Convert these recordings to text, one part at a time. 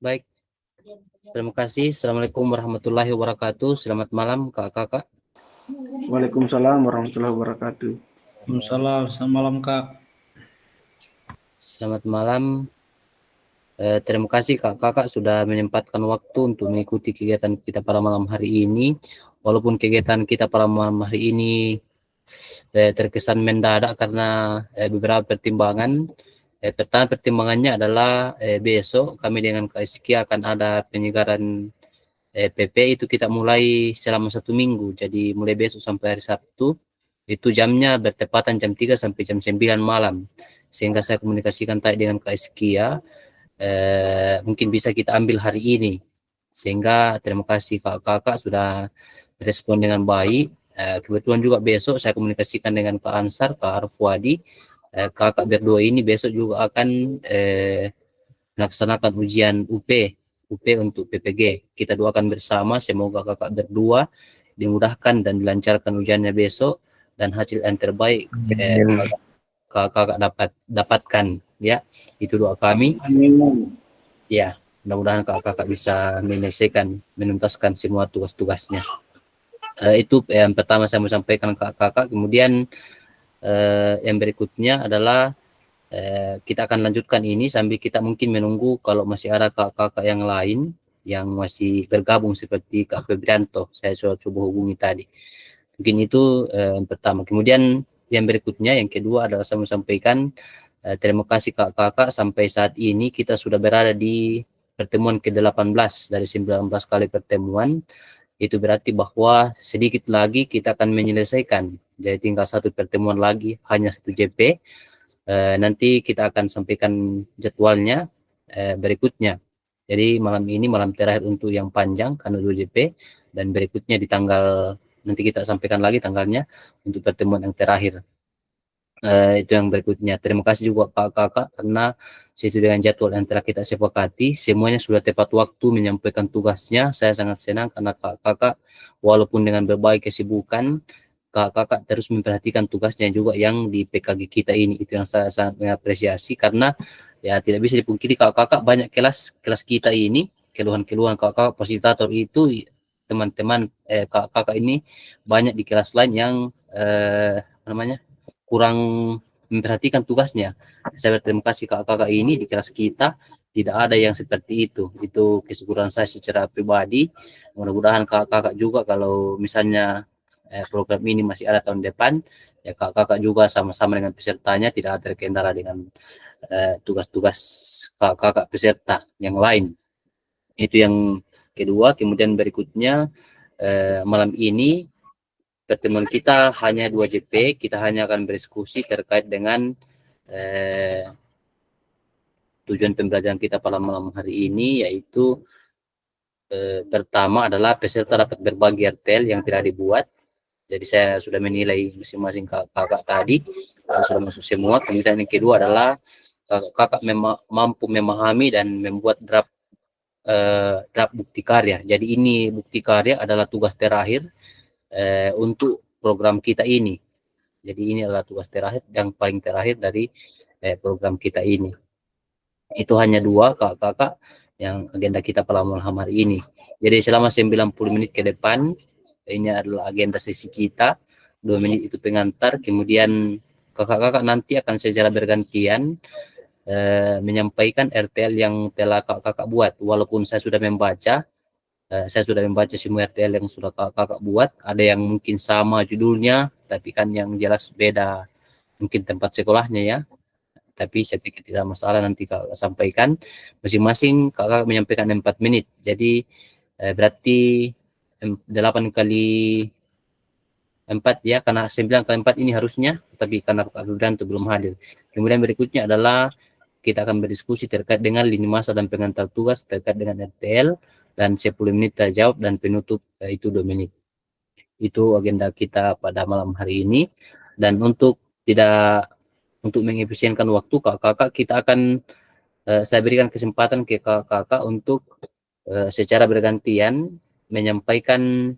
Baik, terima kasih. Assalamualaikum warahmatullahi wabarakatuh. Selamat malam, Kak-Kakak. Waalaikumsalam warahmatullahi wabarakatuh. Waalaikumsalam, selamat malam Kak. Selamat malam. Terima kasih Kak-Kakak sudah menyempatkan waktu untuk mengikuti kegiatan kita pada malam hari ini. Walaupun kegiatan kita pada malam hari ini terkesan mendadak karena beberapa pertimbangan. Pertama pertimbangannya adalah besok kami dengan KSK akan ada penyegaran PP itu kita mulai selama 1 minggu. Jadi mulai besok sampai hari Sabtu itu jamnya bertepatan jam 3 sampai jam 9 malam. Sehingga saya komunikasikan tadi dengan KSK ya, mungkin bisa kita ambil hari ini. Sehingga terima kasih kakak-kakak sudah respon dengan baik. Kebetulan juga besok saya komunikasikan dengan Kak Ansar, Kak Arfwadi. Kakak berdua ini besok juga akan melaksanakan ujian UP untuk PPG. Kita doakan bersama semoga kakak berdua dimudahkan dan dilancarkan ujiannya besok dan hasil yang terbaik kakak dapatkan ya. Itu doa kami. Amin. Ya, mudah-mudahan kakak bisa menyelesaikan menuntaskan semua tugas-tugasnya. Itu yang pertama saya mau sampaikan kakak. Kemudian yang berikutnya adalah kita akan lanjutkan ini sambil kita mungkin menunggu kalau masih ada kakak-kakak yang lain yang masih bergabung seperti Kak Febrianto. Saya sudah coba hubungi tadi. Mungkin itu yang pertama. Kemudian yang berikutnya, yang kedua adalah saya mau sampaikan terima kasih kakak-kakak sampai saat ini kita sudah berada di pertemuan ke-18 dari 19 kali pertemuan. Itu berarti bahwa sedikit lagi kita akan menyelesaikan. Jadi tinggal satu pertemuan lagi, hanya 1 JP. Nanti kita akan sampaikan jadwalnya berikutnya. Jadi malam ini malam terakhir untuk yang panjang karena 2 JP, dan berikutnya di tanggal nanti kita sampaikan lagi tanggalnya untuk pertemuan yang terakhir. Itu yang berikutnya. Terima kasih juga kakak-kakak karena sesuai dengan jadwal yang telah kita sepakati, semuanya sudah tepat waktu menyampaikan tugasnya. Saya sangat senang karena kakak-kakak walaupun dengan berbagai kesibukan, kakak-kakak terus memperhatikan tugasnya juga yang di PKG kita ini. Itu yang saya sangat mengapresiasi karena ya tidak bisa dipungkiri kakak-kakak banyak kelas kita ini, keluhan-keluhan kakak fasilitator itu teman-teman kakak-kakak ini banyak di kelas lain yang kurang memperhatikan tugasnya. Saya berterima kasih kakak-kakak ini di kelas kita tidak ada yang seperti itu. Itu kesyukuran saya secara pribadi. Mudah-mudahan kakak-kakak juga kalau misalnya program ini masih ada tahun depan, ya kakak-kakak juga sama-sama dengan pesertanya tidak terkendala dengan tugas-tugas kakak-kakak peserta yang lain. Itu yang kedua. Kemudian berikutnya malam ini pertemuan kita hanya 2 JP, kita hanya akan berdiskusi terkait dengan tujuan pembelajaran kita pada malam hari ini, yaitu pertama adalah peserta dapat berbagi RTL yang tidak dibuat. Jadi saya sudah menilai masing-masing kakak tadi sudah masuk semua. Kemudian yang kedua adalah kakak mampu memahami dan membuat draft bukti karya. Jadi ini bukti karya adalah tugas terakhir untuk program kita ini. Jadi ini adalah tugas terakhir, yang paling terakhir dari program kita ini. Itu hanya 2 kakak-kakak yang agenda kita pada malam hari ini. Jadi selama 90 menit ke depan, ini adalah agenda sesi kita. 2 menit itu pengantar, kemudian kakak-kakak nanti akan secara bergantian menyampaikan RTL yang telah kakak-kakak buat. Walaupun saya sudah membaca semua RTL yang sudah kakak buat. Ada yang mungkin sama judulnya, tapi kan yang jelas beda mungkin tempat sekolahnya ya. Tapi saya pikir tidak masalah, nanti kakak sampaikan. Masing-masing kakak menyampaikan 4 menit. Jadi berarti 8 kali 4 ya, karena 9 kali 4 ini harusnya, tapi karena Pak Wiranto belum hadir. Kemudian berikutnya adalah kita akan berdiskusi terkait dengan lini masa dan pengantar tugas terkait dengan RTL, dan 10 menit terjawab, dan penutup itu 2 menit. Itu agenda kita pada malam hari ini. Dan untuk mengefisienkan waktu kakak-kakak, kita akan saya berikan kesempatan ke kakak-kakak untuk secara bergantian menyampaikan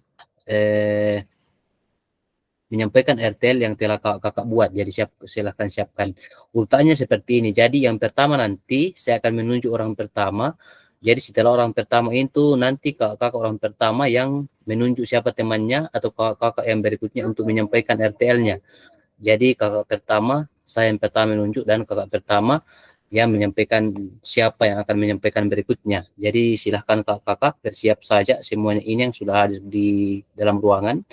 RTL yang telah kakak buat. Jadi silahkan siapkan urutannya seperti ini. Jadi yang pertama nanti saya akan menunjuk orang pertama, Jadi setelah orang pertama itu nanti kakak orang pertama yang menunjuk siapa temannya atau kakak yang berikutnya untuk menyampaikan RTL-nya. Jadi kakak pertama, saya yang pertama menunjuk dan kakak pertama yang menyampaikan siapa yang akan menyampaikan berikutnya. Jadi silahkan kakak-kakak bersiap saja semuanya ini yang sudah ada di dalam ruangan.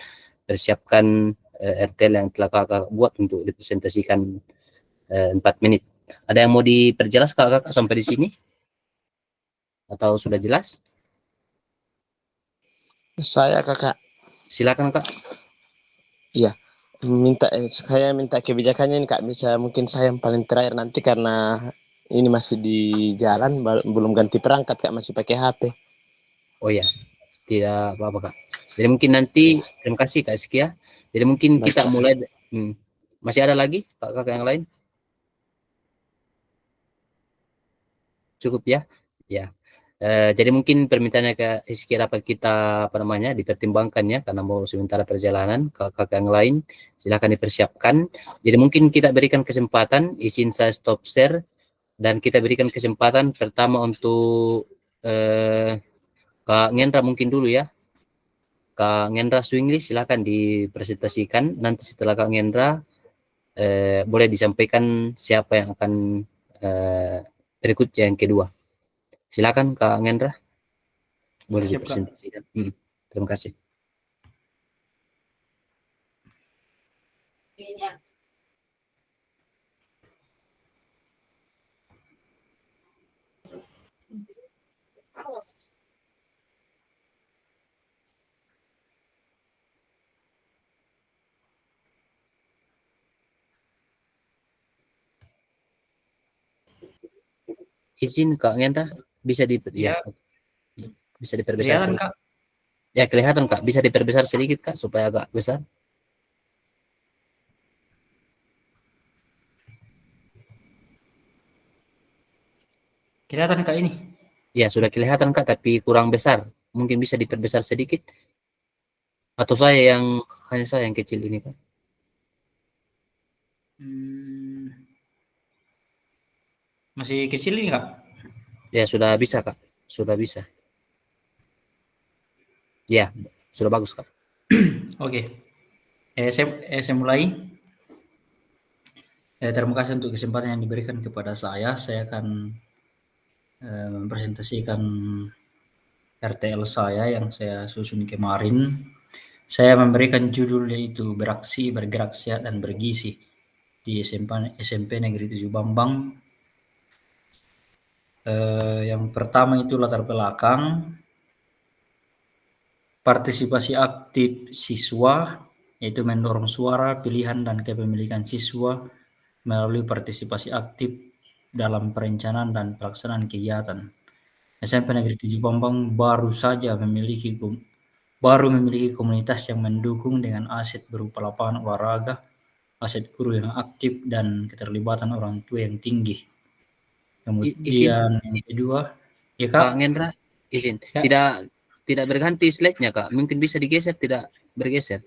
Persiapkan RTL yang telah kakak buat untuk dipresentasikan 4 menit. Ada yang mau diperjelas kakak sampai di sini? Atau sudah jelas? Saya kakak, Silakan kak. iya saya minta kebijakannya nih kak. Bisa mungkin saya yang paling terakhir nanti karena ini masih di jalan, belum ganti perangkat kak, masih pakai HP. Oh ya, tidak apa-apa kak. Jadi mungkin nanti terima kasih kak Iskia. Jadi mungkin Baik, kita Kak. mulai. Masih ada lagi kakak yang lain? Cukup ya? Ya. Jadi mungkin permintaannya ke Iskia dapat kita apa namanya dipertimbangkan ya karena mau sementara perjalanan kakak yang lain silahkan dipersiapkan. Jadi mungkin kita berikan kesempatan izin saya stop share dan kita berikan kesempatan pertama untuk Kak Ngendra mungkin dulu ya. Kak Ngendra Swingli silahkan dipresentasikan. Nanti setelah Kak Ngendra boleh disampaikan siapa yang akan berikutnya yang kedua. Silakan Kak Ngendra, boleh Siap, Kak. dipresentasikan. Terima kasih. Izin Kak Ngendra bisa Ya, bisa diperbesar kelihatan, sedikit. Kak. Ya kelihatan Kak, bisa diperbesar sedikit Kak supaya agak besar. Kelihatan, Kak, ini. Ya sudah kelihatan Kak tapi kurang besar. Mungkin bisa diperbesar sedikit atau hanya saya yang kecil ini Kak. Hmm, masih kecil ini, Kak. Ya sudah bisa Kak, sudah bisa. Ya sudah bagus Kak. Oke. Saya mulai. Terima kasih untuk kesempatan yang diberikan kepada saya. Saya akan mempresentasikan RTL saya yang saya susun kemarin. Saya memberikan judul yaitu Beraksi, Bergerak Sehat dan Bergizi di SMP Negeri 7 Bambang. Yang pertama itu latar belakang partisipasi aktif siswa, yaitu mendorong suara, pilihan, dan kepemilikan siswa melalui partisipasi aktif dalam perencanaan dan pelaksanaan kegiatan. SMP Negeri 7 Bambang baru memiliki komunitas yang mendukung dengan aset berupa lapangan olahraga, aset guru yang aktif, dan keterlibatan orang tua yang tinggi. Izin Kemudian yang kedua, ya Kak Kak, Ngendra, izin. ya, Tidak berganti slide-nya Kak. Mungkin bisa digeser, tidak bergeser.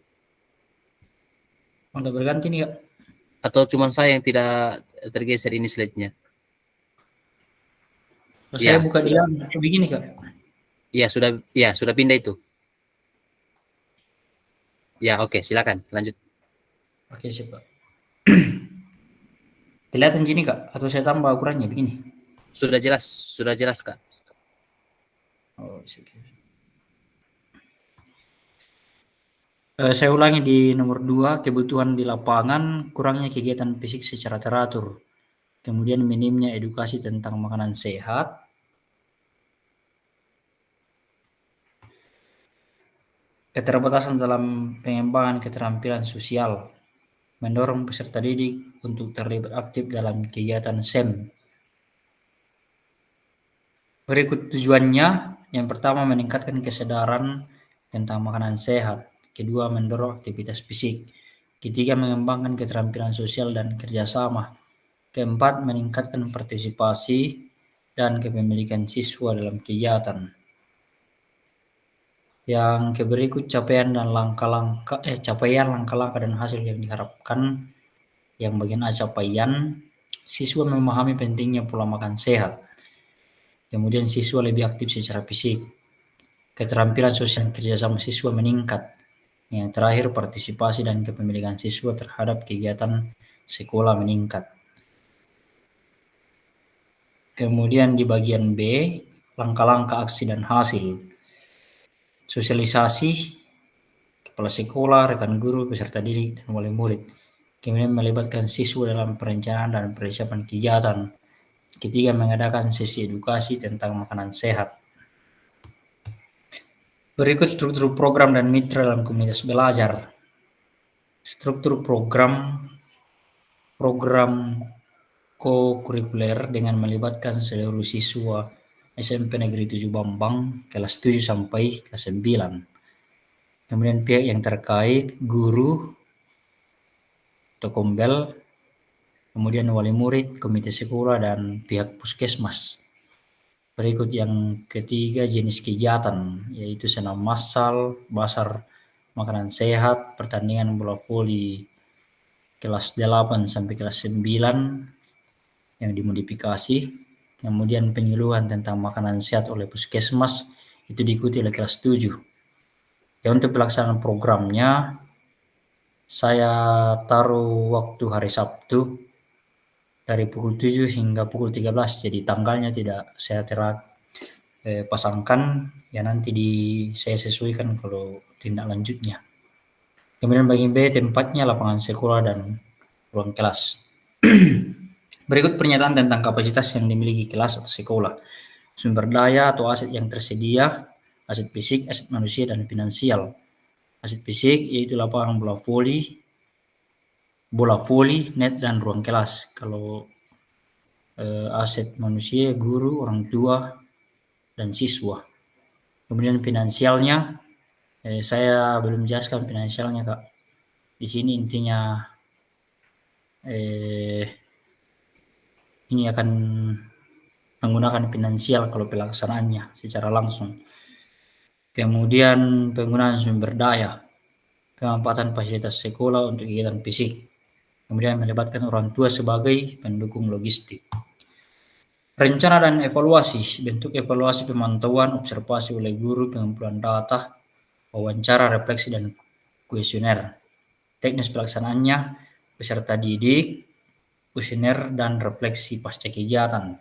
udah berganti nih Kak. Atau cuma saya yang tidak tergeser ini slide-nya. Saya Ya, buka sudah. dia begini Kak. Ya, sudah pindah itu. Ya, oke, silakan lanjut. Oke, siap Kak. Kelihatan sini Kak, atau saya tambah ukurannya begini? Sudah jelas Kak. Oh, siap. Saya ulangi di nomor 2, kebutuhan di lapangan, kurangnya kegiatan fisik secara teratur. Kemudian minimnya edukasi tentang makanan sehat. Keterbatasan dalam pengembangan keterampilan sosial, mendorong peserta didik untuk terlibat aktif dalam kegiatan SEM. Berikut tujuannya, yang pertama meningkatkan kesadaran tentang makanan sehat, kedua mendorong aktivitas fisik, ketiga mengembangkan keterampilan sosial dan kerjasama, keempat meningkatkan partisipasi dan kepemilikan siswa dalam kegiatan. Yang berikut capaian langkah-langkah dan hasil yang diharapkan. Yang bagian A, capaian, siswa memahami pentingnya pola makan sehat. Kemudian siswa lebih aktif secara fisik. Keterampilan sosial dan kerjasama siswa meningkat. Yang terakhir, partisipasi dan kepemilikan siswa terhadap kegiatan sekolah meningkat. Kemudian di bagian B, langkah-langkah aksi dan hasil. Sosialisasi, kepala sekolah, rekan guru, peserta didik, dan wali murid. Kemudian melibatkan siswa dalam perencanaan dan persiapan kegiatan. Ketiga, mengadakan sesi edukasi tentang makanan sehat. Berikut struktur program dan mitra dalam komunitas belajar. Struktur program co-kurikuler dengan melibatkan seluruh siswa SMP Negeri 7 Bambang, kelas 7 sampai kelas 9. Kemudian pihak yang terkait, guru, Tokombel, kemudian wali murid, komite sekolah, dan pihak puskesmas. Berikut yang ketiga, jenis kegiatan, yaitu senam massal, basar makanan sehat, pertandingan bola voli kelas 8 sampai kelas 9 yang dimodifikasi, kemudian penyuluhan tentang makanan sehat oleh puskesmas, itu diikuti oleh kelas 7. Ya, untuk pelaksanaan programnya, saya taruh waktu hari Sabtu, dari pukul 7 hingga pukul 13, jadi tanggalnya tidak saya pasangkan, ya nanti saya sesuaikan kalau tindak lanjutnya. Kemudian bagian B, tempatnya lapangan sekolah dan ruang kelas. Berikut pernyataan tentang kapasitas yang dimiliki kelas atau sekolah. Sumber daya atau aset yang tersedia, aset fisik, aset manusia, dan finansial. Aset fisik yaitu lapangan bola voli, net, dan ruang kelas. Kalau aset manusia, guru, orang tua, dan siswa. Kemudian finansialnya, saya belum jelaskan finansialnya, Kak. Di sini intinya ini akan menggunakan finansial kalau pelaksanaannya secara langsung. Kemudian penggunaan sumber daya, pemanfaatan fasilitas sekolah untuk kegiatan fisik. Kemudian melibatkan orang tua sebagai pendukung logistik. Rencana dan evaluasi, bentuk evaluasi pemantauan, observasi oleh guru, pengumpulan data, wawancara, refleksi, dan kuesioner. Teknis pelaksanaannya, peserta didik, kuesioner, dan refleksi pasca kegiatan.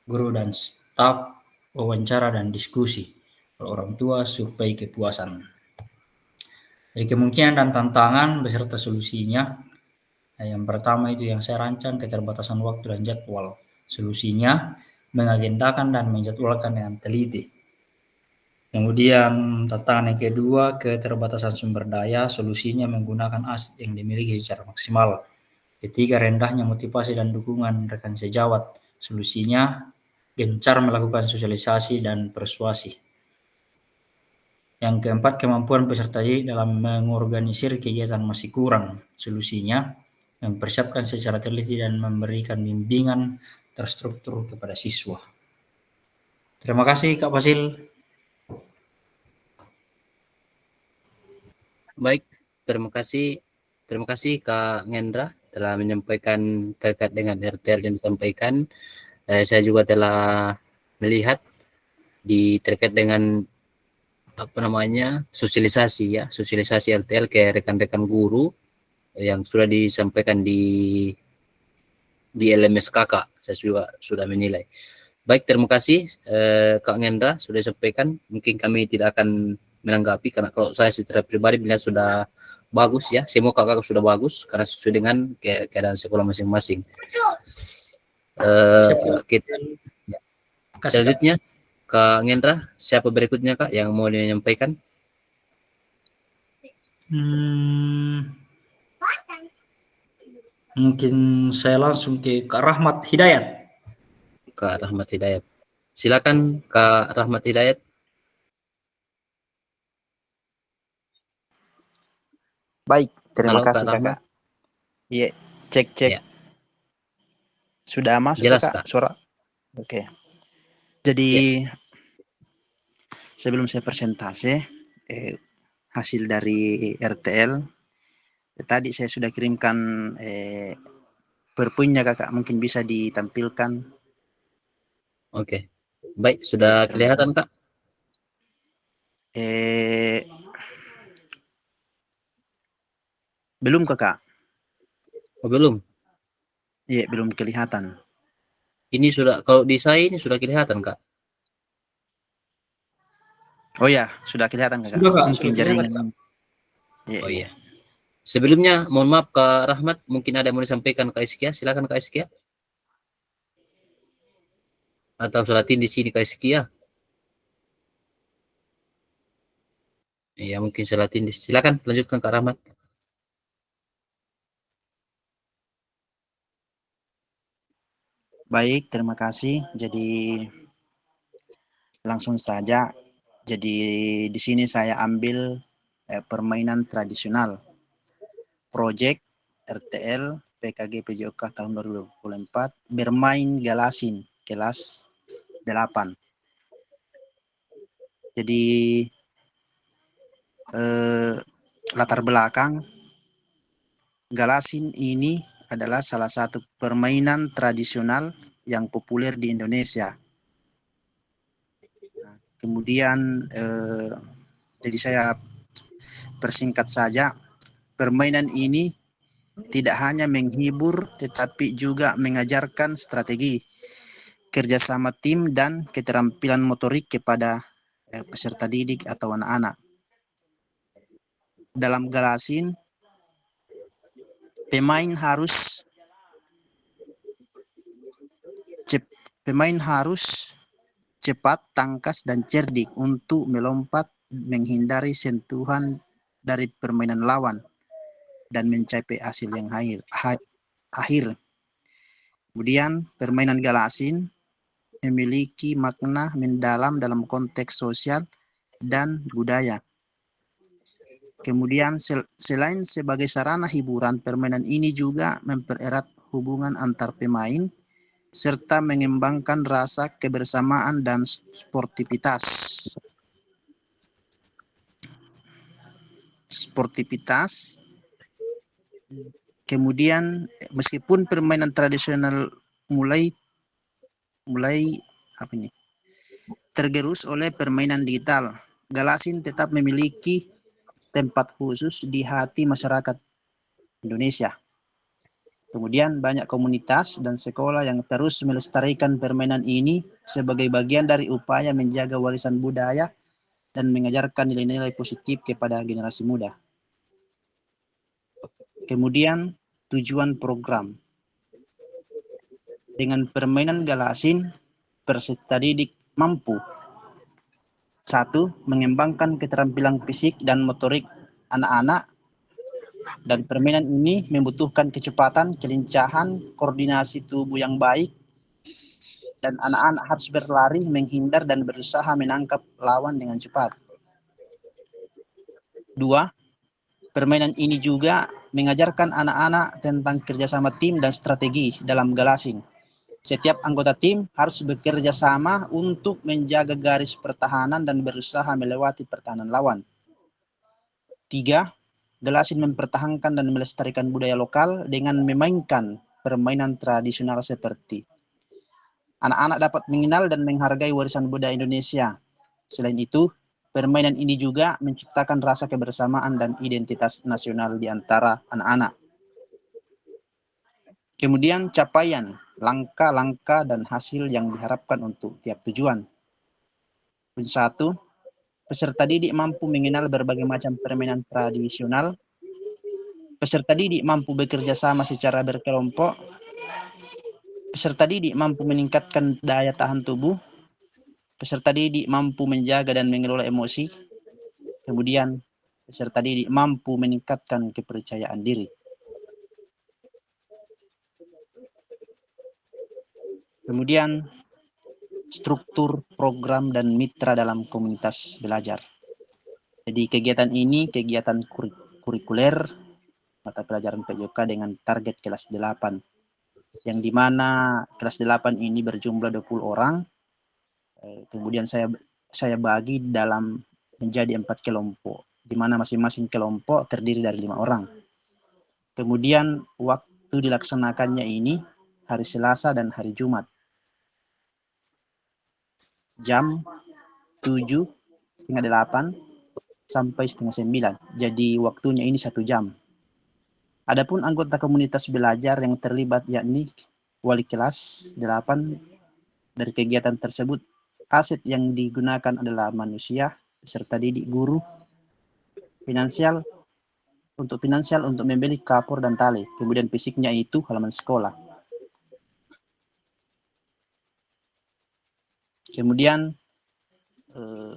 Guru dan staf, wawancara dan diskusi. Kalau orang tua, survei kepuasan. Jadi kemungkinan dan tantangan beserta solusinya. Yang pertama itu yang saya rancang, keterbatasan waktu dan jadwal. Solusinya, mengagendakan dan menjadwalkan dengan teliti. Kemudian tantangan yang kedua, keterbatasan sumber daya. Solusinya menggunakan aset yang dimiliki secara maksimal. Ketiga, rendahnya motivasi dan dukungan rekan sejawat. Solusinya, gencar melakukan sosialisasi dan persuasi. Yang keempat, kemampuan peserta didik dalam mengorganisir kegiatan masih kurang. Solusinya, mempersiapkan secara teliti dan memberikan bimbingan terstruktur kepada siswa. Terima kasih, Kak Fasil. Baik, terima kasih Kak Ngendra telah menyampaikan terkait dengan RTL yang disampaikan. Saya juga telah melihat terkait dengan sosialisasi RTL ke rekan-rekan guru yang sudah disampaikan di LMS kakak. Saya juga sudah menilai. Baik, terima kasih Kak Ngendra sudah disampaikan. Mungkin kami tidak akan menanggapi karena kalau saya secara pribadi melihat sudah bagus ya. Semua kakak sudah bagus karena sesuai dengan keadaan sekolah masing-masing. Kita ya. Selanjutnya Kak Ngendra, siapa berikutnya Kak yang mau menyampaikan? Mungkin saya langsung ke Kak Rahmat Hidayat. Kak Rahmat Hidayat. Silakan Kak Rahmat Hidayat. Baik, terima Halo, kasih Kak Rahmat. Kakak. Iya, cek. Ya. Sudah masuk Jelas, Kak Kak. suara? Oke. Jadi sebelum saya presentasi hasil dari RTL, tadi saya sudah kirimkan perpunya Kakak, mungkin bisa ditampilkan. Oke. Baik, sudah kelihatan Kak? Belum Kakak? Oh, belum. Iya, belum kelihatan. Ini sudah, kalau di saya ini sudah kelihatan Kak. Oh ya, sudah kelihatan Kakak. Sudah Kak, Mungkin sudah kelihatan jaringan. Kak. Iya, Oh iya. iya. Sebelumnya, mohon maaf Kak Rahmat, mungkin ada yang mau disampaikan Kak Iskia. Silakan Kak Iskia. Atau Salatin di sini Kak Iskia. Iya, mungkin Salatin di silakan lanjutkan Kak Rahmat. Baik, terima kasih. Jadi langsung saja. Jadi di sini saya ambil permainan tradisional, proyek RTL PKG PJOK tahun 2024, bermain galasin kelas 8. Jadi latar belakang galasin ini adalah salah satu permainan tradisional yang populer di Indonesia. Nah, kemudian jadi saya persingkat saja, permainan ini tidak hanya menghibur tetapi juga mengajarkan strategi, kerjasama tim, dan keterampilan motorik kepada peserta didik atau anak-anak. Dalam galasin, pemain harus cepat, tangkas, dan cerdik untuk melompat, menghindari sentuhan dari permainan lawan, dan mencapai hasil yang akhir. Kemudian permainan galasin memiliki makna mendalam dalam konteks sosial dan budaya. Kemudian selain sebagai sarana hiburan, permainan ini juga mempererat hubungan antar pemain serta mengembangkan rasa kebersamaan dan sportivitas. Kemudian meskipun permainan tradisional mulai tergerus oleh permainan digital, galasin tetap memiliki tempat khusus di hati masyarakat Indonesia. Kemudian banyak komunitas dan sekolah yang terus melestarikan permainan ini sebagai bagian dari upaya menjaga warisan budaya dan mengajarkan nilai-nilai positif kepada generasi muda. Kemudian tujuan program. Dengan permainan galasin, peserta didik mampu: 1. Mengembangkan keterampilan fisik dan motorik anak-anak, dan permainan ini membutuhkan kecepatan, kelincahan, koordinasi tubuh yang baik, dan anak-anak harus berlari, menghindar, dan berusaha menangkap lawan dengan cepat. 2. Permainan ini juga mengajarkan anak-anak tentang kerjasama tim dan strategi dalam galasin. Setiap anggota tim harus bekerja sama untuk menjaga garis pertahanan dan berusaha melewati pertahanan lawan. 3. Galasin mempertahankan dan melestarikan budaya lokal dengan memainkan permainan tradisional seperti anak-anak dapat mengenal dan menghargai warisan budaya Indonesia. Selain itu, permainan ini juga menciptakan rasa kebersamaan dan identitas nasional di antara anak-anak. Kemudian capaian, langkah-langkah dan hasil yang diharapkan untuk tiap tujuan. 1. Peserta didik mampu mengenal berbagai macam permainan tradisional. Peserta didik mampu bekerja sama secara berkelompok. Peserta didik mampu meningkatkan daya tahan tubuh. Peserta didik mampu menjaga dan mengelola emosi. Kemudian peserta didik mampu meningkatkan kepercayaan diri. Kemudian struktur, program, dan mitra dalam komunitas belajar. Jadi kegiatan ini kegiatan kurikuler mata pelajaran PJOK dengan target kelas 8, yang dimana kelas 8 ini berjumlah 20 orang. Kemudian saya bagi dalam menjadi 4 kelompok, di mana masing-masing kelompok terdiri dari 5 orang. Kemudian waktu dilaksanakannya ini hari Selasa dan hari Jumat. jam 7:30 sampai 8:30. Jadi waktunya ini 1 jam. Adapun anggota komunitas belajar yang terlibat yakni wali kelas 8 dari kegiatan tersebut. Aset yang digunakan adalah manusia, peserta didik, guru, finansial untuk membeli kapur dan tali. Kemudian fisiknya itu halaman sekolah. Kemudian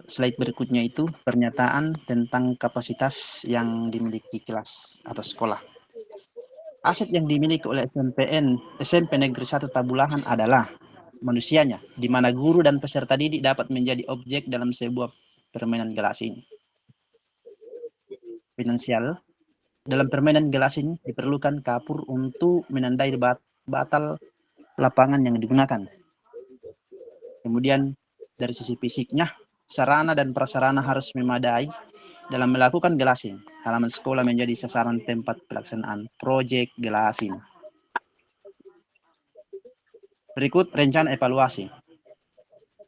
slide berikutnya itu pernyataan tentang kapasitas yang dimiliki kelas atau sekolah. Aset yang dimiliki oleh SMP Negeri 1 Tabulahan adalah manusianya, di mana guru dan peserta didik dapat menjadi objek dalam sebuah permainan gelas ini. Finansial, dalam permainan gelas ini diperlukan kapur untuk menandai batal lapangan yang digunakan. Kemudian dari sisi fisiknya, sarana dan prasarana harus memadai dalam melakukan gelasing. Halaman sekolah menjadi sasaran tempat pelaksanaan proyek gelasing. Berikut rencana evaluasi.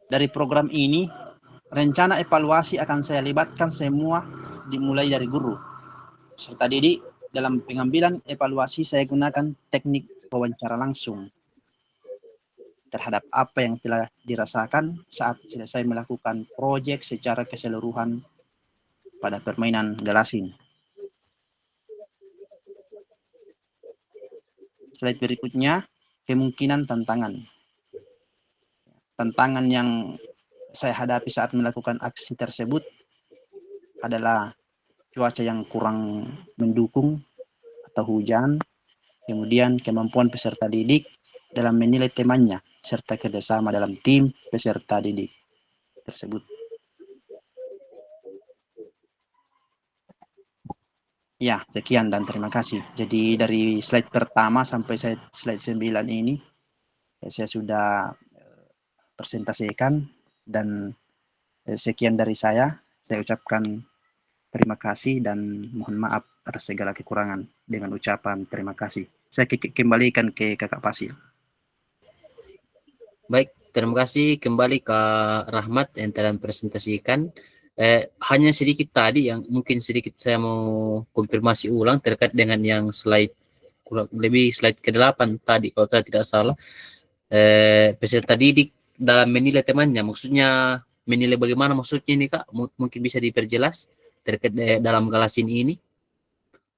Dari program ini, rencana evaluasi akan saya libatkan semua dimulai dari guru, serta didik. Dalam pengambilan evaluasi saya gunakan teknik wawancara langsung terhadap apa yang telah dirasakan saat selesai melakukan proyek secara keseluruhan pada permainan gelasing. Slide berikutnya, kemungkinan tantangan. Tantangan yang saya hadapi saat melakukan aksi tersebut adalah cuaca yang kurang mendukung atau hujan, kemudian kemampuan peserta didik dalam menilai temannya, serta kerjasama dalam tim peserta didik tersebut. Ya, sekian dan terima kasih. Jadi dari slide pertama sampai slide 9 ini saya sudah presentasikan, dan sekian dari saya. Saya ucapkan terima kasih dan mohon maaf atas segala kekurangan dengan ucapan terima kasih. Saya kembalikan ke Kakak Pasil. Baik, terima kasih kembali Kak Rahmat yang telah mempresentasikan. Hanya sedikit tadi yang mungkin sedikit saya mau konfirmasi ulang terkait dengan yang slide slide ke-8 tadi kalau saya tidak salah. Peserta didik dalam menilai temannya, maksudnya menilai bagaimana maksudnya ini Kak? Mungkin bisa diperjelas terkait dalam kelas ini.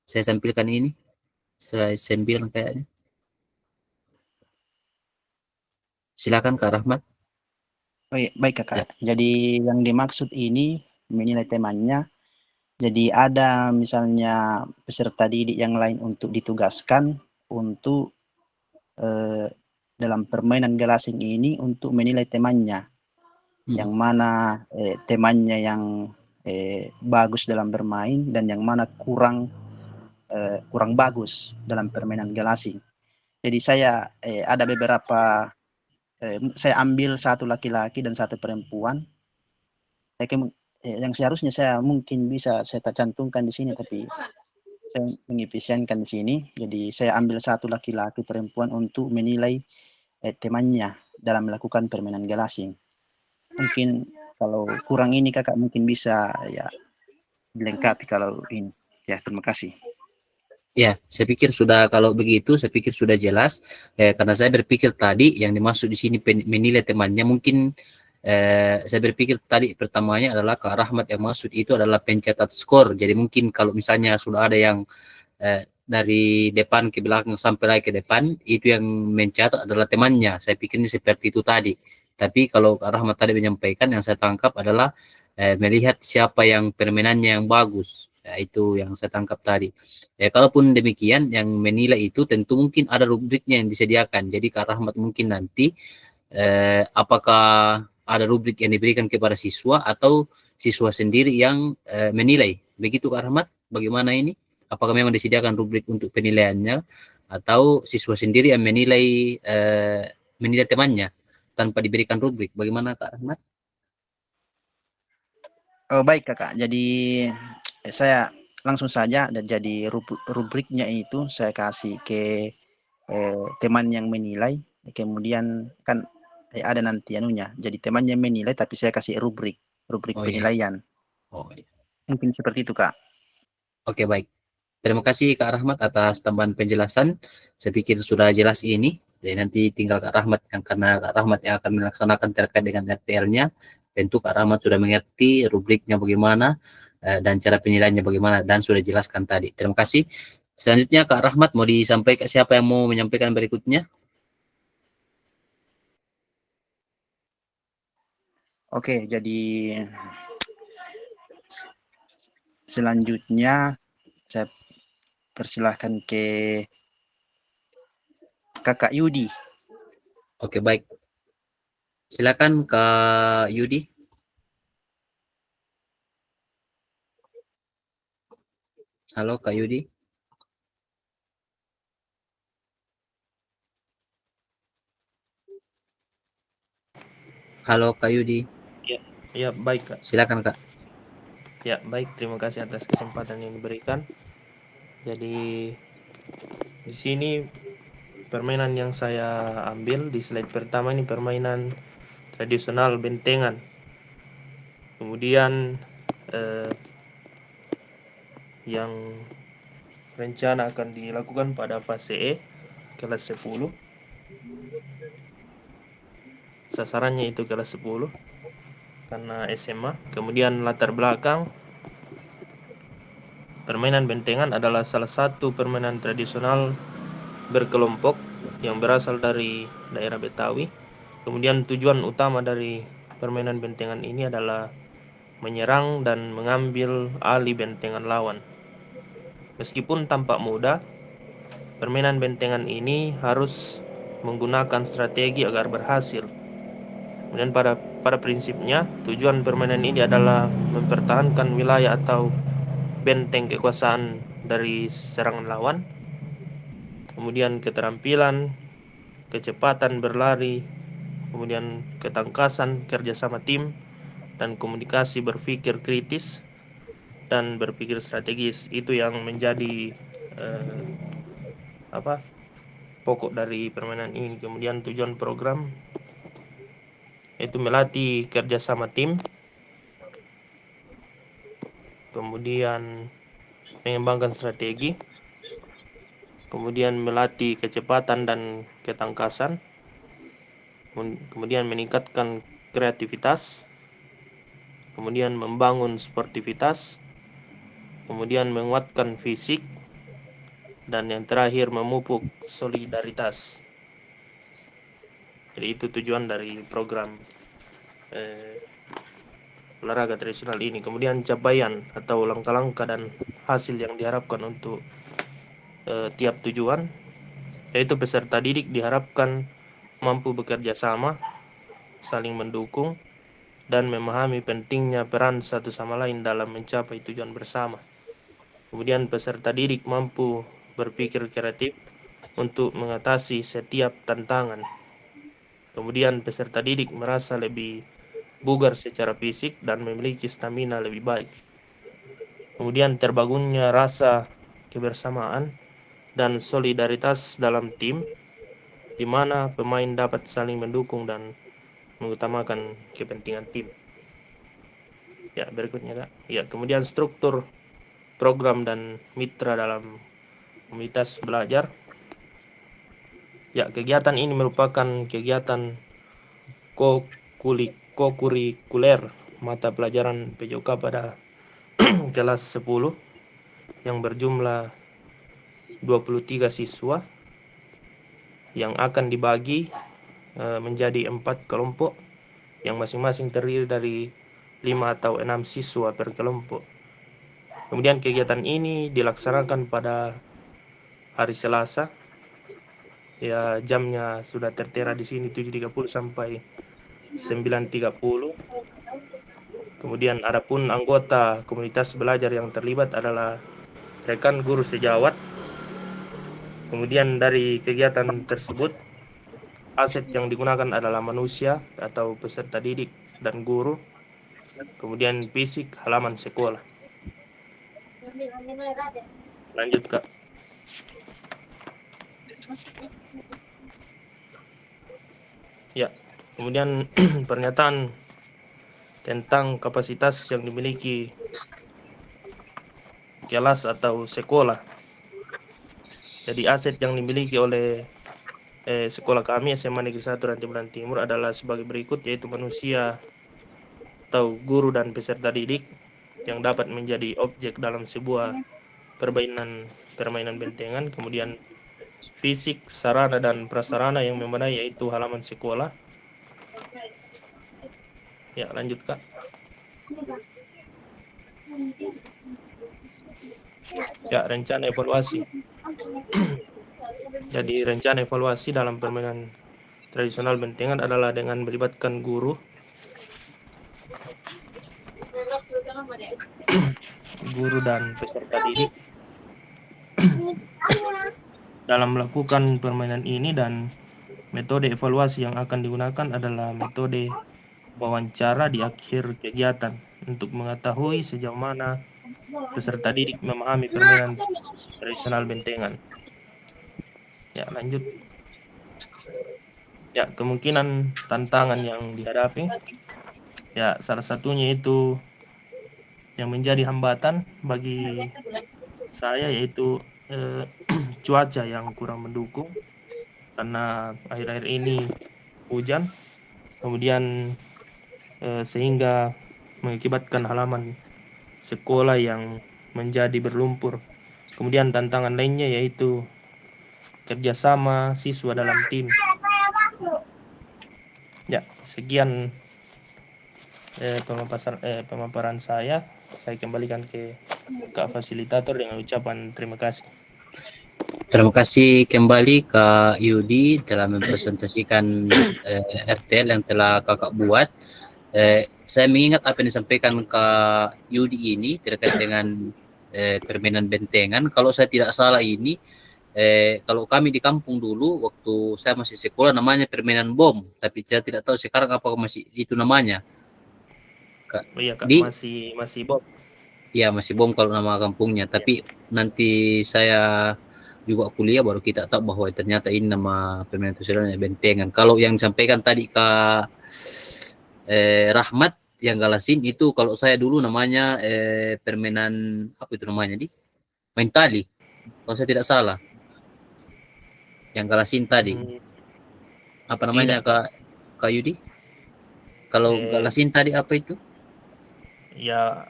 Saya sampilkan ini slide 9 kayaknya. Silakan Kak Rahmat. Baik Kakak. Ya. Jadi yang dimaksud ini menilai temannya. Jadi ada misalnya peserta didik yang lain untuk ditugaskan untuk dalam permainan gelasing ini untuk menilai temannya. Yang mana temannya yang bagus dalam bermain dan yang mana kurang bagus dalam permainan gelasing. Jadi saya ada beberapa saya ambil satu laki-laki dan satu perempuan. Yang seharusnya saya mungkin bisa saya cantumkan di sini, tapi saya mengefisienkan di sini. Jadi saya ambil satu laki-laki perempuan untuk menilai temannya dalam melakukan permainan gelasing. Mungkin kalau kurang ini Kakak mungkin bisa ya dilengkapi kalau ini. Ya, terima kasih. Ya, saya pikir sudah, kalau begitu saya pikir sudah jelas. Karena saya berpikir tadi yang dimaksud di sini menilai temannya, mungkin saya berpikir tadi pertamanya adalah Kak Rahmat yang maksud itu adalah pencatat skor. Jadi mungkin kalau misalnya sudah ada yang dari depan ke belakang sampai lagi ke depan, itu yang mencatat adalah temannya. Saya pikir ini seperti itu tadi. Tapi kalau Kak Rahmat tadi menyampaikan, yang saya tangkap adalah melihat siapa yang permainannya yang bagus. Ya, itu yang saya tangkap tadi. Ya, kalaupun demikian, yang menilai itu tentu mungkin ada rubriknya yang disediakan. Jadi Kak Rahmat mungkin nanti apakah ada rubrik yang diberikan kepada siswa atau siswa sendiri yang menilai. Begitu Kak Rahmat, bagaimana ini? Apakah memang disediakan rubrik untuk penilaiannya atau siswa sendiri yang menilai temannya tanpa diberikan rubrik? Bagaimana Kak Rahmat? Oh, baik Kakak. Jadi saya langsung saja, dan jadi rubriknya itu saya kasih ke teman yang menilai. Kemudian kan ada nanti anunya. Jadi temannya menilai tapi saya kasih rubrik Oh, iya. penilaian. Oh, iya. Mungkin seperti itu, Kak. Oke, baik. Terima kasih Kak Rahmat atas tambahan penjelasan. Saya pikir sudah jelas ini. Jadi nanti tinggal Kak Rahmat yang karena Kak Rahmat yang akan melaksanakan terkait dengan RTL-nya. Tentu Kak Rahmat sudah mengerti rubriknya bagaimana dan cara penilaiannya bagaimana dan sudah jelaskan tadi. Terima kasih. Selanjutnya Kak Rahmat mau disampaikan, siapa yang mau menyampaikan berikutnya? Oke, jadi selanjutnya saya persilahkan ke Kakak Yudi. Oke, baik. Silakan Kak Yudi. Halo Kak Yudi. Halo Kak Yudi. Ya, baik Kak. Silakan Kak. Ya, baik. Terima kasih atas kesempatan yang diberikan. Jadi di sini permainan yang saya ambil di slide pertama ini permainan tradisional bentengan. Kemudian yang rencana akan dilakukan pada fase E kelas 10. Sasarannya itu kelas 10 karena SMA. Kemudian latar belakang permainan bentengan adalah salah satu permainan tradisional berkelompok yang berasal dari daerah Betawi. Kemudian tujuan utama dari permainan bentengan ini adalah menyerang dan mengambil alih bentengan lawan. Meskipun tampak mudah, permainan bentengan ini harus menggunakan strategi agar berhasil. Kemudian pada prinsipnya, tujuan permainan ini adalah mempertahankan wilayah atau benteng kekuasaan dari serangan lawan. Kemudian keterampilan, kecepatan berlari, kemudian ketangkasan, kerjasama tim, dan komunikasi berpikir kritis dan berpikir strategis. Itu yang menjadi pokok dari permainan ini. Kemudian tujuan program itu melatih kerjasama tim, kemudian mengembangkan strategi, kemudian melatih kecepatan dan ketangkasan, kemudian meningkatkan kreativitas, kemudian membangun sportivitas, kemudian menguatkan fisik, dan yang terakhir memupuk solidaritas. Jadi itu tujuan dari program olahraga tradisional ini. Kemudian capaian atau langkah-langkah dan hasil yang diharapkan untuk tiap tujuan, yaitu peserta didik diharapkan mampu bekerja sama, saling mendukung, dan memahami pentingnya peran satu sama lain dalam mencapai tujuan bersama. Kemudian peserta didik mampu berpikir kreatif untuk mengatasi setiap tantangan. Kemudian peserta didik merasa lebih bugar secara fisik dan memiliki stamina lebih baik. Kemudian terbangunnya rasa kebersamaan dan solidaritas dalam tim, di mana pemain dapat saling mendukung dan mengutamakan kepentingan tim. Ya, berikutnya Kak. Ya, kemudian struktur program dan mitra dalam komunitas belajar. Ya, kegiatan ini merupakan kegiatan kokurikuler mata pelajaran PJOK pada kelas 10 yang berjumlah 23 siswa yang akan dibagi menjadi 4 kelompok yang masing-masing terdiri dari 5 atau 6 siswa per kelompok. Kemudian kegiatan ini dilaksanakan pada hari Selasa. Ya, jamnya sudah tertera di sini 7.30 sampai 9.30. Kemudian adapun anggota komunitas belajar yang terlibat adalah rekan guru sejawat. Kemudian dari kegiatan tersebut, aset yang digunakan adalah manusia atau peserta didik dan guru. Kemudian fisik halaman sekolah. Lanjut Kak. Ya, Kemudian pernyataan tentang kapasitas yang dimiliki kelas atau sekolah. Jadi aset yang dimiliki oleh sekolah kami SMA Negeri 1 Ranti Bulan Timur adalah sebagai berikut, yaitu manusia atau guru dan peserta didik yang dapat menjadi objek dalam sebuah permainan bentengan. Kemudian fisik, sarana dan prasarana yang memadai, yaitu halaman sekolah. Ya, lanjut Kak. Ya, rencana evaluasi. Jadi rencana evaluasi dalam permainan tradisional bentengan adalah dengan melibatkan guru dan peserta didik dalam melakukan permainan ini, dan metode evaluasi yang akan digunakan adalah metode wawancara di akhir kegiatan untuk mengetahui sejauh mana peserta didik memahami permainan tradisional bentengan. Ya, lanjut. Ya, kemungkinan tantangan yang dihadapi, ya salah satunya itu yang menjadi hambatan bagi saya, yaitu cuaca yang kurang mendukung karena akhir-akhir ini hujan, kemudian sehingga mengakibatkan halaman sekolah yang menjadi berlumpur. Kemudian tantangan lainnya yaitu kerjasama siswa dalam tim. Ya, sekian pemaparan saya. Saya kembalikan ke Kak Fasilitator dengan ucapan terima kasih. Terima kasih kembali Kak Yudi telah mempresentasikan RTL yang telah kakak buat. Saya mengingat apa yang disampaikan Kak Yudi ini terkait dengan permainan bentengan. Kalau saya tidak salah ini, kalau kami di kampung dulu waktu saya masih sekolah namanya permainan bom, tapi saya tidak tahu sekarang apakah masih itu namanya. Kak, Oh iya Kak, masih Bob. Ya masih bom kalau nama kampungnya, tapi nanti saya juga kuliah baru kita tahu bahwa ternyata ini nama permainan tradisionalnya bentengan. Kalau yang disampaikan tadi Kak Rahmat yang Galasin itu kalau saya dulu namanya permainan apa itu namanya main tali kalau saya tidak salah. Yang Galasin tadi apa namanya Kak Yudi? Kalau Galasin tadi apa itu? Ya,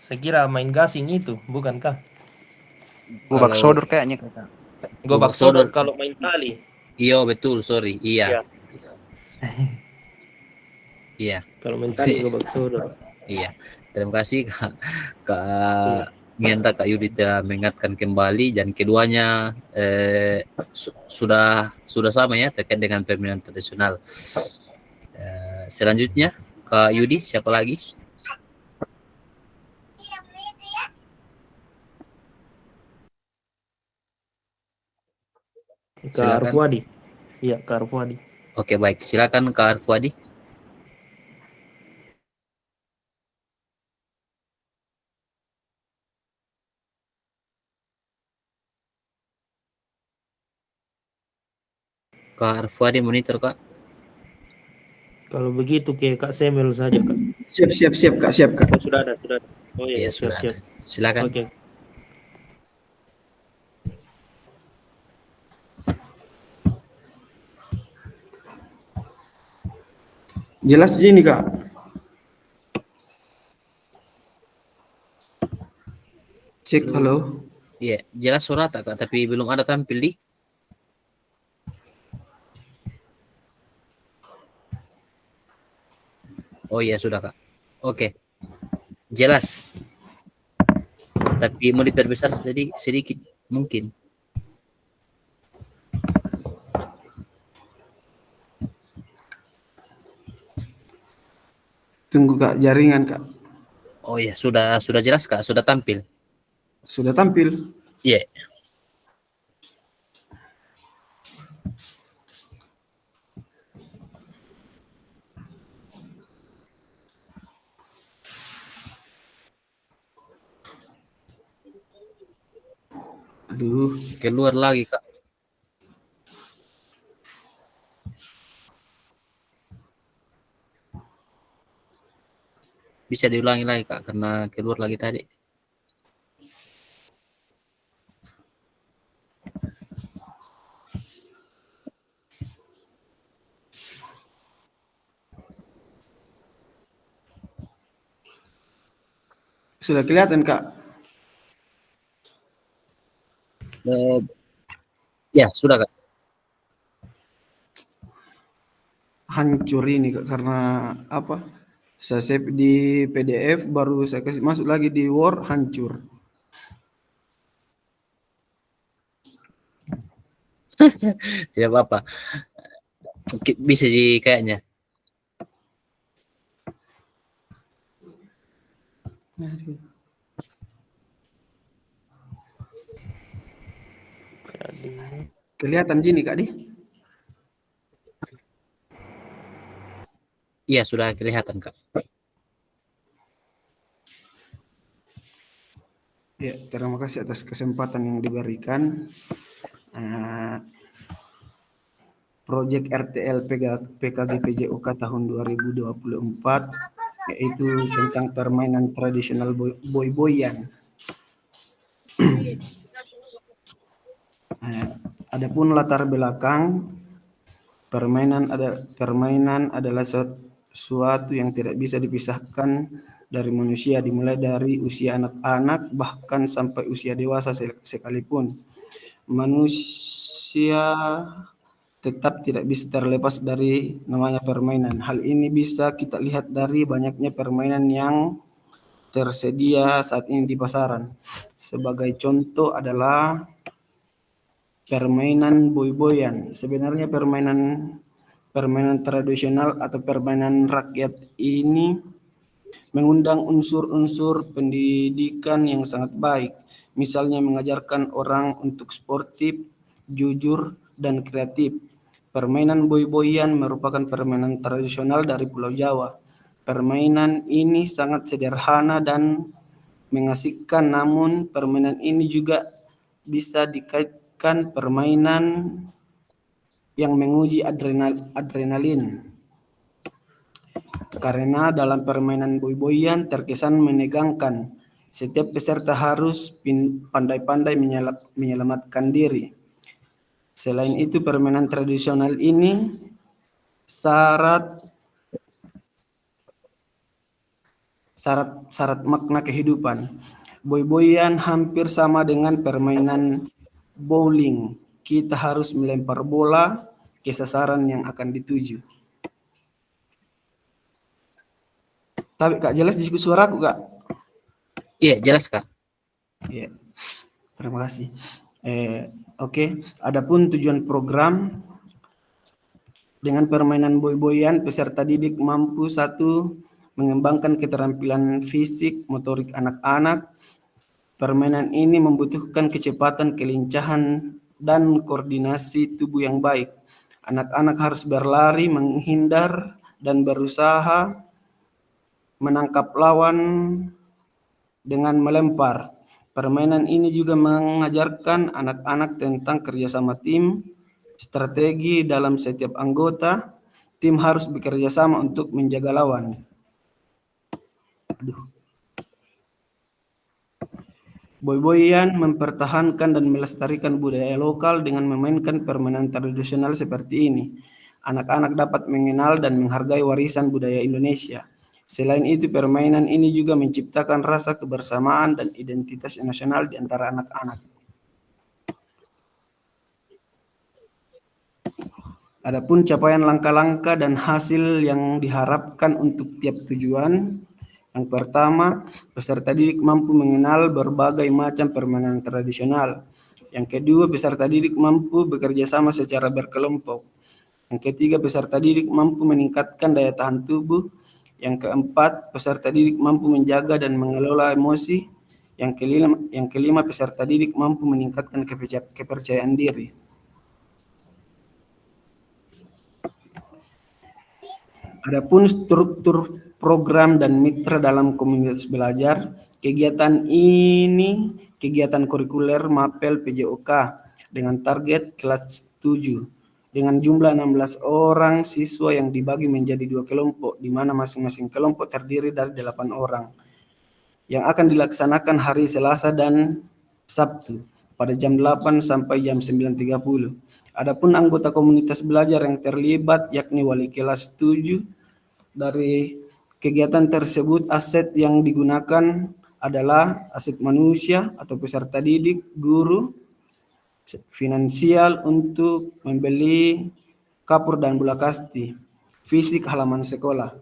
saya kira main gasing itu, bukankah? Gobak sodor kayaknya. Gobak sodor kalau main tali. Iya betul, sorry. Iya. Iya. Kalau main tali gobak sodor. Iya. Terima kasih Kak Mianta, Kak Yudi telah mengingatkan kembali, dan keduanya sudah sama ya terkait dengan permainan tradisional. Selanjutnya Kak Yudi, siapa lagi? Kak Arfuadi. Iya, Kak Arfuadi. Oke, baik. Silakan Kak Arfuadi. Kak Arfuadi monitor, Kak. Kalau begitu ke Kak Semel saja, Kak. Siap Kak. Oh, sudah ada. Oh iya, sudah. siap. Silakan. Oke. Jelas ini Kak. Cek, halo. Iya, jelas suara tak Kak, tapi belum ada tampil di. Oh iya sudah Kak. Oke. Jelas. Tapi mau diperbesar jadi sedikit mungkin. Tunggu Kak, jaringan Kak. Oh iya, sudah jelas Kak, sudah tampil. Sudah tampil. Iya. Aduh, Keluar lagi Kak. Bisa diulangi lagi Kak karena keluar lagi tadi. Sudah kelihatan Kak? Ya, sudah Kak. Hancur ini Kak, karena apa? Saya save di PDF, baru saya kasih masuk lagi di Word, hancur. Tidak apa-apa. Bisa sih kayaknya. Kelihatan sini Kak di? Iya, sudah kelihatan Kak. Ya, terima kasih atas kesempatan yang diberikan. Proyek RTL PKG PJOK tahun 2024, yaitu tentang permainan tradisional boy-boyan. Adapun latar belakang permainan adalah suatu yang tidak bisa dipisahkan dari manusia, dimulai dari usia anak-anak bahkan sampai usia dewasa sekalipun. Manusia tetap tidak bisa terlepas dari namanya permainan. Hal ini bisa kita lihat dari banyaknya permainan yang tersedia saat ini di pasaran. Sebagai contoh adalah permainan boy-boyan. Sebenarnya permainan tradisional atau permainan rakyat ini mengundang unsur-unsur pendidikan yang sangat baik. Misalnya mengajarkan orang untuk sportif, jujur, dan kreatif. Permainan boy-boyan merupakan permainan tradisional dari Pulau Jawa. Permainan ini sangat sederhana dan mengasihkan, namun permainan ini juga bisa dikaitkan permainan yang menguji adrenalin. Karena dalam permainan boy-boyan terkesan menegangkan. Setiap peserta harus pandai-pandai menyelamatkan diri. Selain itu, permainan tradisional ini syarat makna kehidupan. Boy-boyan hampir sama dengan permainan bowling. Kita harus melempar bola ke sasaran yang akan dituju. Tapi Kak, jelas diskusi suaraku Kak? Iya, jelas Kak. Iya. Terima kasih. Oke. Adapun tujuan program dengan permainan boy-boyan, peserta didik mampu satu, mengembangkan keterampilan fisik, motorik anak-anak. Permainan ini membutuhkan kecepatan, kelincahan, dan koordinasi tubuh yang baik. Anak-anak harus berlari, menghindar, dan berusaha menangkap lawan dengan melempar. Permainan ini juga mengajarkan anak-anak tentang kerjasama tim, strategi dalam setiap anggota. Tim harus bekerja sama untuk menjaga lawan. Boy-boyan mempertahankan dan melestarikan budaya lokal dengan memainkan permainan tradisional seperti ini. Anak-anak dapat mengenal dan menghargai warisan budaya Indonesia. Selain itu, permainan ini juga menciptakan rasa kebersamaan dan identitas nasional di antara anak-anak. Adapun capaian langkah-langkah dan hasil yang diharapkan untuk tiap tujuan. Yang pertama, peserta didik mampu mengenal berbagai macam permainan tradisional. Yang kedua, peserta didik mampu bekerja sama secara berkelompok. Yang ketiga, peserta didik mampu meningkatkan daya tahan tubuh. Yang keempat, peserta didik mampu menjaga dan mengelola emosi. Yang kelima, peserta didik mampu meningkatkan kepercayaan diri. Adapun struktur program dan mitra dalam komunitas belajar, kegiatan ini kegiatan kurikuler MAPEL PJOK dengan target kelas 7. dengan jumlah 16 orang siswa yang dibagi menjadi 2 kelompok, di mana masing-masing kelompok terdiri dari 8 orang, yang akan dilaksanakan hari Selasa dan Sabtu pada jam 8 sampai jam 9.30. Adapun anggota komunitas belajar yang terlibat yakni wali kelas 7 dari kegiatan tersebut. Aset yang digunakan adalah aset manusia atau peserta didik, guru, finansial untuk membeli kapur dan bola kasti, fisik halaman sekolah.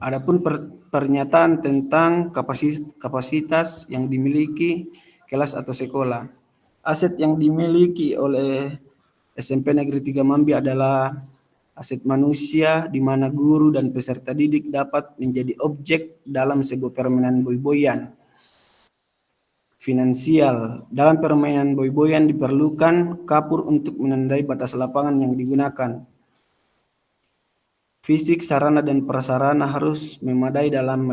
Adapun pernyataan tentang kapasitas yang dimiliki kelas atau sekolah. Aset yang dimiliki oleh SMP Negeri 3 Mambi adalah aset manusia, di mana guru dan peserta didik dapat menjadi objek dalam sebuah permainan boy-boyan. Finansial, dalam permainan boy-boyan diperlukan kapur untuk menandai batas lapangan yang digunakan. Fisik, sarana dan prasarana harus memadai dalam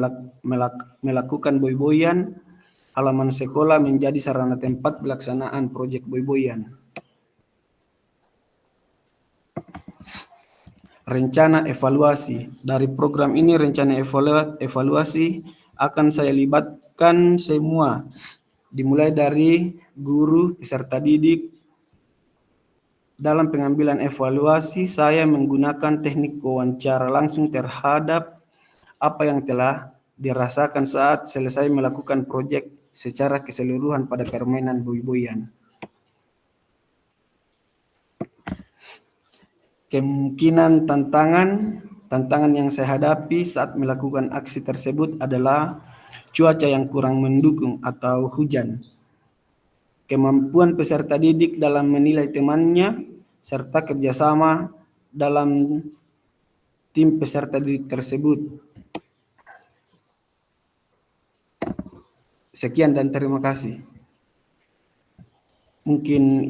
melakukan boy-boyan. Halaman sekolah menjadi sarana tempat pelaksanaan proyek boy-boyan. Rencana evaluasi. Dari program ini rencana evaluasi akan saya libatkan semua, dimulai dari guru, peserta didik. Dalam pengambilan evaluasi, saya menggunakan teknik wawancara langsung terhadap apa yang telah dirasakan saat selesai melakukan proyek secara keseluruhan pada permainan boy-boyan. Kemungkinan tantangan yang saya hadapi saat melakukan aksi tersebut adalah cuaca yang kurang mendukung atau hujan, kemampuan peserta didik dalam menilai temannya, serta kerjasama dalam tim peserta didik tersebut. Sekian dan terima kasih. Mungkin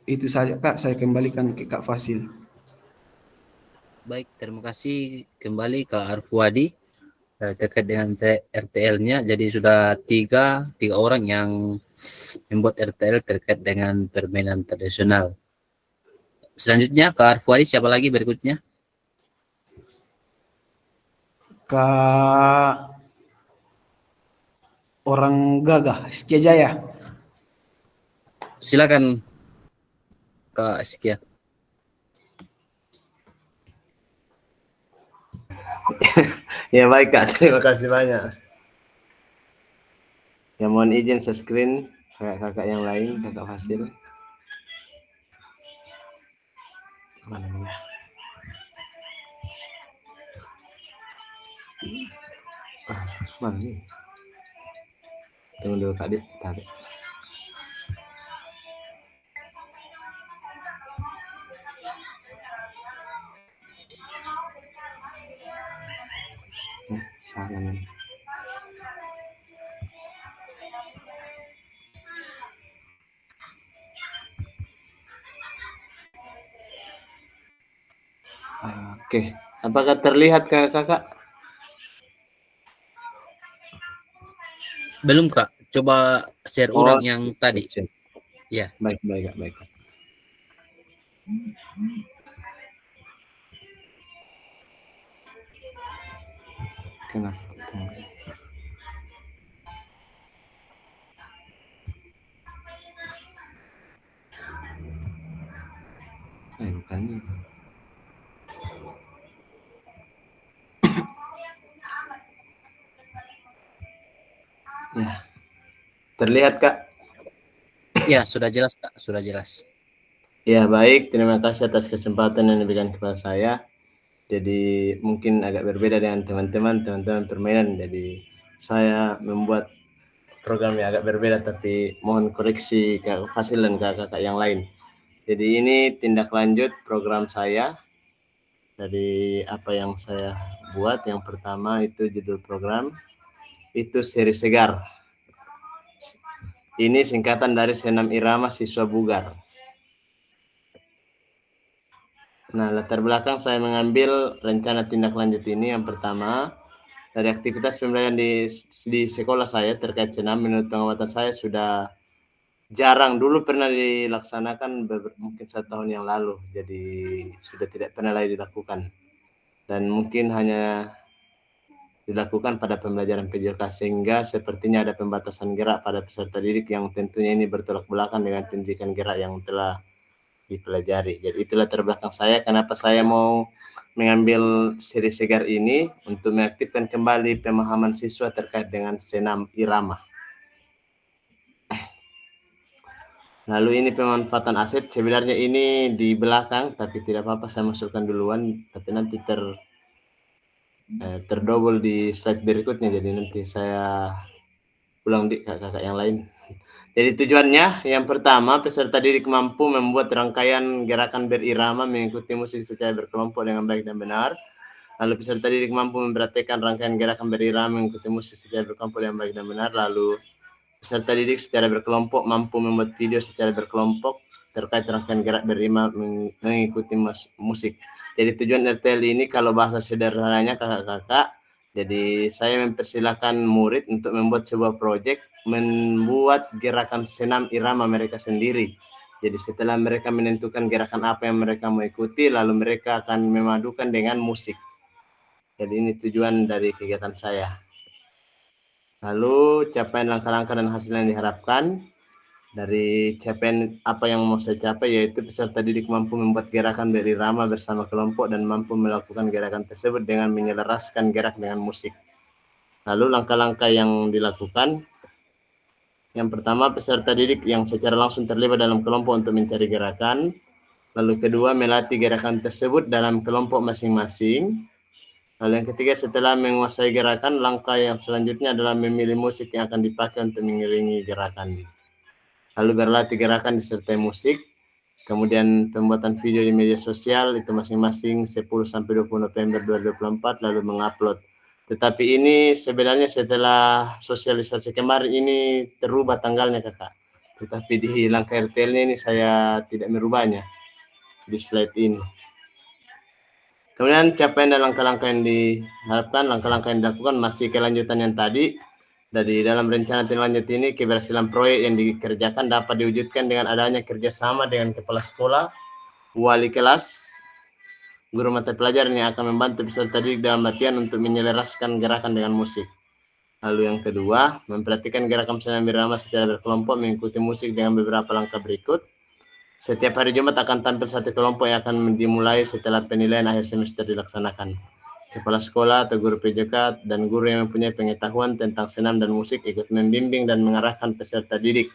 itu saja Kak, saya kembalikan ke Kak Fasil. Baik, terima kasih kembali Kak Arfuadi terkait dengan RTL-nya. Jadi sudah tiga orang yang membuat RTL terkait dengan permainan tradisional. Selanjutnya Kak Arfuadi, siapa lagi berikutnya? Kak Orang Gagah, Sekia Jaya. Silakan Kak Sekia. Ya baik Kak, terima kasih banyak. Ya mohon izin saya screen kakak-kakak yang lain, kakak Fasil. Mana ini? Mana ini? Tunggu dulu Kak Dit, tarik. Salah nih. Oke, apakah terlihat kakak? Belum Kak, coba share ulang yang tadi. Siap. Ya. Baik Kak, baik Kak. Kenapa? Bukannya. Ya. Terlihat Kak? Ya, sudah jelas Kak, sudah jelas. Ya baik, terima kasih atas kesempatan yang diberikan kepada saya. Jadi mungkin agak berbeda dengan teman-teman permainan. Jadi saya membuat program yang agak berbeda, tapi mohon koreksi Kak Fasil dan kakak yang lain. Jadi ini tindak lanjut program saya dari apa yang saya buat. Yang pertama itu judul program itu Seri Segar. Ini singkatan dari Senam Irama Siswa Bugar. Nah, latar belakang saya mengambil rencana tindak lanjut ini. Yang pertama, dari aktivitas pembelajaran di sekolah saya terkait senam, menurut pengamatan saya sudah jarang. Dulu pernah dilaksanakan mungkin 1 tahun yang lalu, jadi sudah tidak pernah lagi dilakukan, dan mungkin hanya dilakukan pada pembelajaran PJK, sehingga sepertinya ada pembatasan gerak pada peserta didik yang tentunya ini bertolak belakang dengan pendidikan gerak yang telah dipelajari. Jadi itulah terbelakang saya kenapa saya mau mengambil seri segar ini untuk mengaktifkan kembali pemahaman siswa terkait dengan senam irama. Lalu ini pemanfaatan aset, sebenarnya ini di belakang, tapi tidak apa-apa saya masukkan duluan, tapi nanti terdouble di slide berikutnya, jadi nanti saya ulang di kakak-kakak yang lain. Jadi tujuannya yang pertama, peserta didik mampu membuat rangkaian gerakan berirama mengikuti musik secara berkelompok dengan baik dan benar. Lalu peserta didik mampu memperhatikan rangkaian gerakan berirama mengikuti musik secara berkelompok dengan baik dan benar. Lalu peserta didik secara berkelompok mampu membuat video secara berkelompok terkait rangkaian gerak berirama mengikuti musik. Jadi tujuan RTL ini kalau bahasa sederhananya kakak-kakak, jadi saya mempersilahkan murid untuk membuat sebuah proyek, membuat gerakan senam irama mereka sendiri. Jadi setelah mereka menentukan gerakan apa yang mereka mau ikuti, lalu mereka akan memadukan dengan musik. Jadi ini tujuan dari kegiatan saya. Lalu capaian langkah-langkah dan hasil yang diharapkan. Dari capaian apa yang mau saya capai, yaitu peserta didik mampu membuat gerakan berirama bersama kelompok dan mampu melakukan gerakan tersebut dengan menyelaraskan gerak dengan musik. Lalu langkah-langkah yang dilakukan, yang pertama peserta didik yang secara langsung terlibat dalam kelompok untuk mencari gerakan. Lalu kedua, melatih gerakan tersebut dalam kelompok masing-masing. Lalu yang ketiga, setelah menguasai gerakan, langkah yang selanjutnya adalah memilih musik yang akan dipakai untuk mengiringi gerakan. Lalu berlatih gerakan disertai musik, kemudian pembuatan video di media sosial itu masing-masing 10-20 November 2024, lalu mengupload. Tetapi ini sebenarnya setelah sosialisasi kemarin ini terubah tanggalnya kakak, tetapi di langkah RTL ini saya tidak merubahnya di slide ini. Kemudian capaian dan langkah-langkah yang diharapkan, langkah-langkah yang dilakukan masih kelanjutan yang tadi. Dari dalam rencana tindak lanjut ini, keberhasilan proyek yang dikerjakan dapat diwujudkan dengan adanya kerjasama dengan kepala sekolah, wali kelas, guru mata pelajaran yang akan membantu peserta didik dalam latihan untuk menyelaraskan gerakan dengan musik. Lalu yang kedua, memperhatikan gerakan senam irama secara berkelompok mengikuti musik dengan beberapa langkah berikut. Setiap hari Jumat akan tampil satu kelompok yang akan dimulai setelah penilaian akhir semester dilaksanakan. Kepala sekolah atau guru PJK dan guru yang mempunyai pengetahuan tentang senam dan musik ikut membimbing dan mengarahkan peserta didik.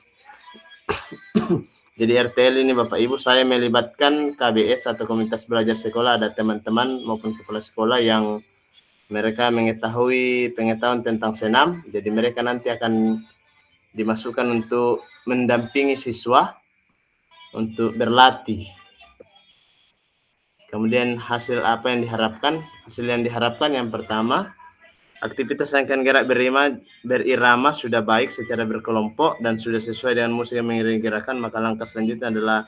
Jadi RTL ini Bapak Ibu, saya melibatkan KBS atau komunitas belajar sekolah, ada teman-teman maupun kepala sekolah yang mereka mengetahui pengetahuan tentang senam. Jadi mereka nanti akan dimasukkan untuk mendampingi siswa untuk berlatih. Kemudian hasil apa yang diharapkan? Hasil yang diharapkan yang pertama, aktivitas rangkaian gerak berirama sudah baik secara berkelompok dan sudah sesuai dengan musik yang mengiringi gerakan, maka langkah selanjutnya adalah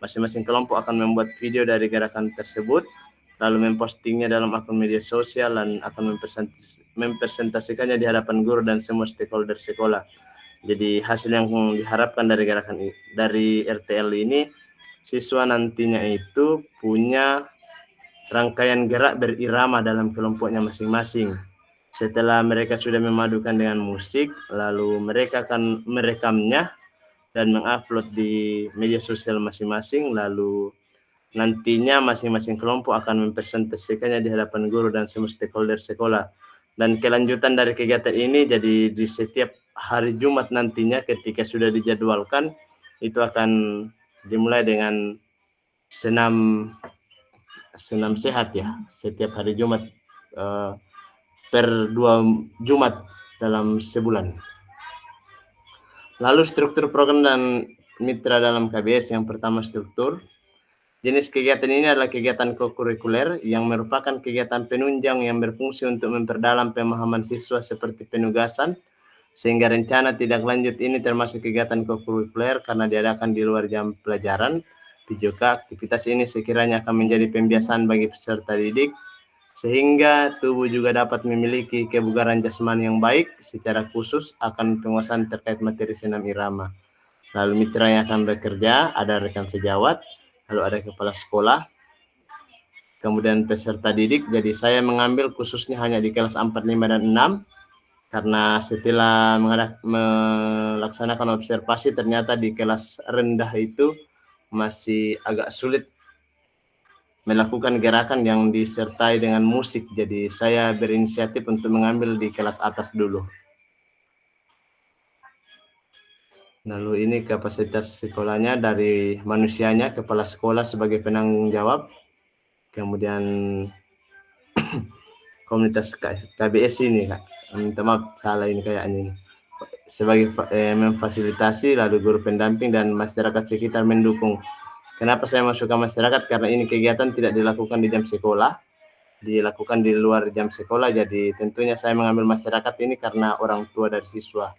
masing-masing kelompok akan membuat video dari gerakan tersebut, lalu mempostingnya dalam akun media sosial dan akan mempresentasikannya di hadapan guru dan semua stakeholder sekolah. Jadi hasil yang diharapkan dari gerakan dari RTL ini, siswa nantinya itu punya rangkaian gerak berirama dalam kelompoknya masing-masing. Setelah mereka sudah memadukan dengan musik, lalu mereka akan merekamnya dan mengupload di media sosial masing-masing, lalu nantinya masing-masing kelompok akan mempresentasikannya di hadapan guru dan semua stakeholder sekolah. Dan kelanjutan dari kegiatan ini, jadi di setiap hari Jumat nantinya ketika sudah dijadwalkan, itu akan dimulai dengan senam sehat ya, setiap hari Jumat per 2 Jumat dalam sebulan. Lalu struktur program dan mitra dalam KBS. Yang pertama, struktur. Jenis kegiatan ini adalah kegiatan kokurikuler yang merupakan kegiatan penunjang yang berfungsi untuk memperdalam pemahaman siswa seperti penugasan, sehingga rencana tindak lanjut ini termasuk kegiatan kokurikuler karena diadakan di luar jam pelajaran. Juga aktivitas ini sekiranya akan menjadi pembiasaan bagi peserta didik sehingga tubuh juga dapat memiliki kebugaran jasmani yang baik, secara khusus akan penguasaan terkait materi senam irama. Lalu mitra yang akan bekerja, ada rekan sejawat, lalu ada kepala sekolah, kemudian peserta didik. Jadi saya mengambil khususnya hanya di kelas 4, 5, dan 6, karena setelah melaksanakan observasi ternyata di kelas rendah itu masih agak sulit melakukan gerakan yang disertai dengan musik. Jadi saya berinisiatif untuk mengambil di kelas atas dulu. Lalu ini kapasitas sekolahnya dari manusianya, kepala sekolah sebagai penanggung jawab, kemudian komunitas KBS ini, Kak. Minta maaf, salah ini kayaknya. Sebagai memfasilitasi, lalu guru pendamping dan masyarakat sekitar mendukung. Kenapa saya masukkan masyarakat? Karena ini kegiatan tidak dilakukan di jam sekolah, dilakukan di luar jam sekolah. Jadi tentunya saya mengambil masyarakat ini karena orang tua dari siswa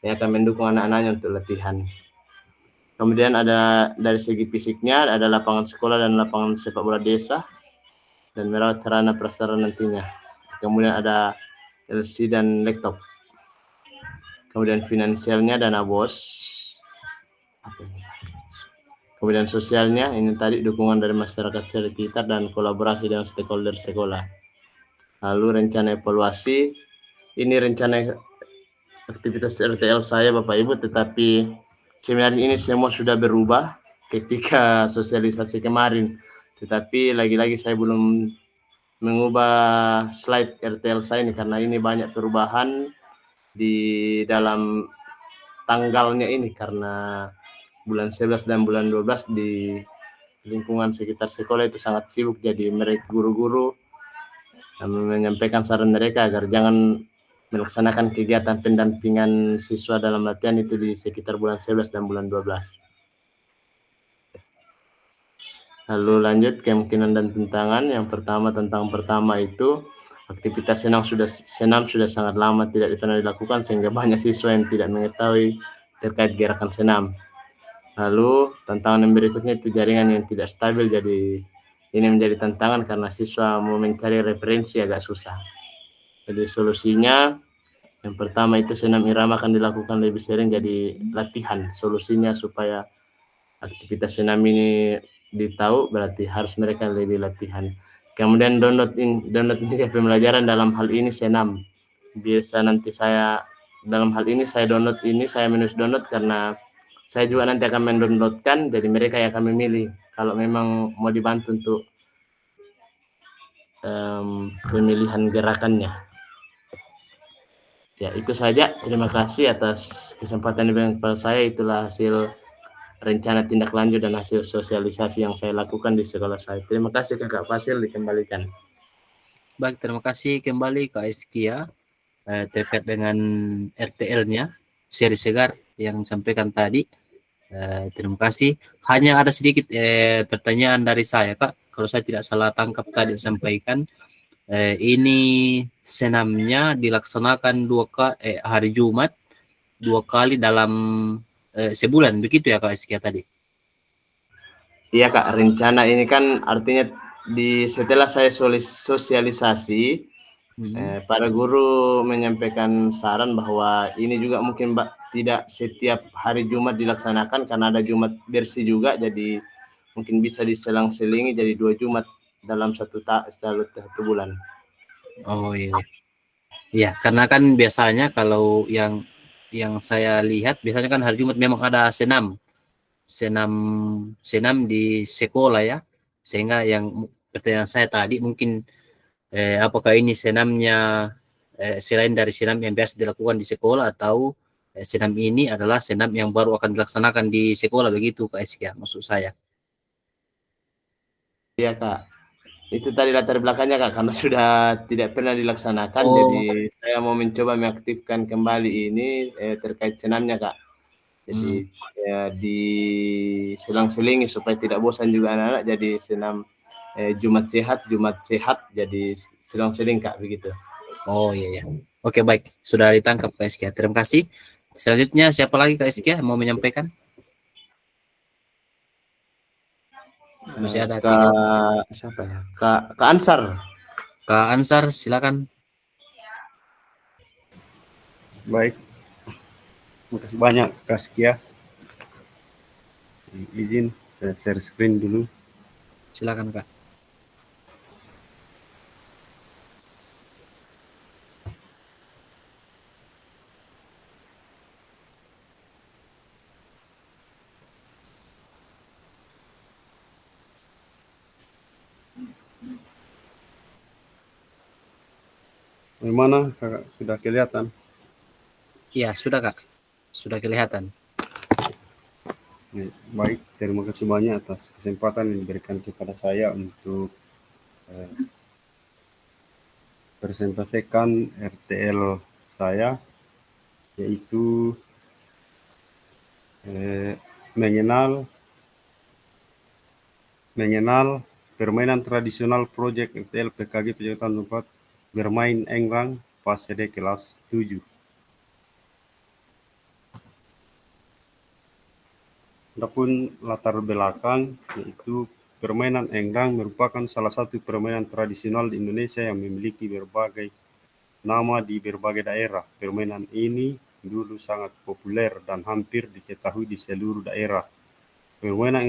yang akan mendukung anak-anaknya untuk latihan. Kemudian ada dari segi fisiknya, ada lapangan sekolah dan lapangan sepak bola desa, dan merawat sarana prasarana nantinya. Kemudian ada LC dan laptop. Kemudian finansialnya dana BOS. Kemudian sosialnya, ini tadi dukungan dari masyarakat sekitar dan kolaborasi dengan stakeholder sekolah. Lalu rencana evaluasi, ini rencana aktivitas RTL saya Bapak Ibu, tetapi sebenarnya ini semua sudah berubah ketika sosialisasi kemarin. Tetapi lagi-lagi saya belum mengubah slide RTL saya ini karena ini banyak perubahan di dalam tanggalnya ini, karena bulan 11 dan bulan 12 di lingkungan sekitar sekolah itu sangat sibuk. Jadi mereka guru-guru menyampaikan saran mereka agar jangan melaksanakan kegiatan pendampingan siswa dalam latihan itu di sekitar bulan 11 dan bulan 12. Lalu lanjut kemungkinan dan tantangan. Yang pertama itu aktivitas senam sudah sangat lama tidak pernah dilakukan, sehingga banyak siswa yang tidak mengetahui terkait gerakan senam. Lalu tantangan yang berikutnya itu jaringan yang tidak stabil. Jadi ini menjadi tantangan karena siswa mau mencari referensi agak susah. Jadi solusinya yang pertama itu senam irama akan dilakukan lebih sering jadi latihan. Solusinya supaya aktivitas senam ini ditahu berarti harus mereka lebih latihan. Kemudian download media pembelajaran dalam hal ini senam. Biasa nanti saya dalam hal ini saya menulis download karena saya juga nanti akan mendownloadkan, jadi mereka yang akan memilih kalau memang mau dibantu untuk pemilihan gerakannya. Ya, itu saja. Terima kasih atas kesempatan yang kepada saya. Itulah hasil rencana tindak lanjut dan hasil sosialisasi yang saya lakukan di sekolah saya. Terima kasih Kakak Fasil, dikembalikan. Baik, terima kasih kembali Kak Eskia terkait dengan RTL-nya, seri segar yang disampaikan tadi. Terima kasih. Hanya ada sedikit pertanyaan dari saya, Kak. Kalau saya tidak salah tangkap tadi disampaikan, ini senamnya dilaksanakan hari Jumat 2 kali dalam sebulan, begitu ya Kak Eskia tadi? Iya Kak, rencana ini kan artinya setelah saya sosialisasi, para guru menyampaikan saran bahwa ini juga mungkin tidak setiap hari Jumat dilaksanakan karena ada Jumat bersih juga, jadi mungkin bisa diselang-selingi jadi 2 Jumat dalam satu bulan. Oh iya. Iya, karena kan biasanya kalau yang saya lihat biasanya kan hari Jumat memang ada senam di sekolah ya, sehingga yang pertanyaan saya tadi mungkin apakah ini senamnya selain dari senam yang biasa dilakukan di sekolah, atau senam ini adalah senam yang baru akan dilaksanakan di sekolah, begitu Kak Eskia maksud saya. Iya Kak, itu tadi latar belakangnya Kak, karena sudah tidak pernah dilaksanakan. Jadi saya mau mencoba mengaktifkan kembali ini terkait senamnya Kak. Jadi di selang-selingi supaya tidak bosan juga anak-anak. Jadi senam Jumat sehat, jadi selang-seling Kak, begitu. Oh iya. Oke, baik, sudah ditangkap Kak Eskia. Terima kasih. Selanjutnya siapa lagi Kak Eskia mau menyampaikan? Masih ada siapa ya? Kak Ansar. Kak Ansar, silakan. Baik, makasih banyak Kak Skia. Izin saya share screen dulu. Silakan Kak. Bagaimana Kakak, sudah kelihatan? Iya, sudah Kak. Sudah kelihatan. Baik, terima kasih banyak atas kesempatan yang diberikan kepada saya untuk presentasikan RTL saya, yaitu mengenal permainan tradisional proyek RTL PKG Pejagaan Tempat bermain engrang pas SD kelas 7. Adapun latar belakang, yaitu permainan enggrang merupakan salah satu permainan tradisional di Indonesia yang memiliki berbagai nama di berbagai daerah. Permainan ini dulu sangat populer dan hampir diketahui di seluruh daerah. Permainan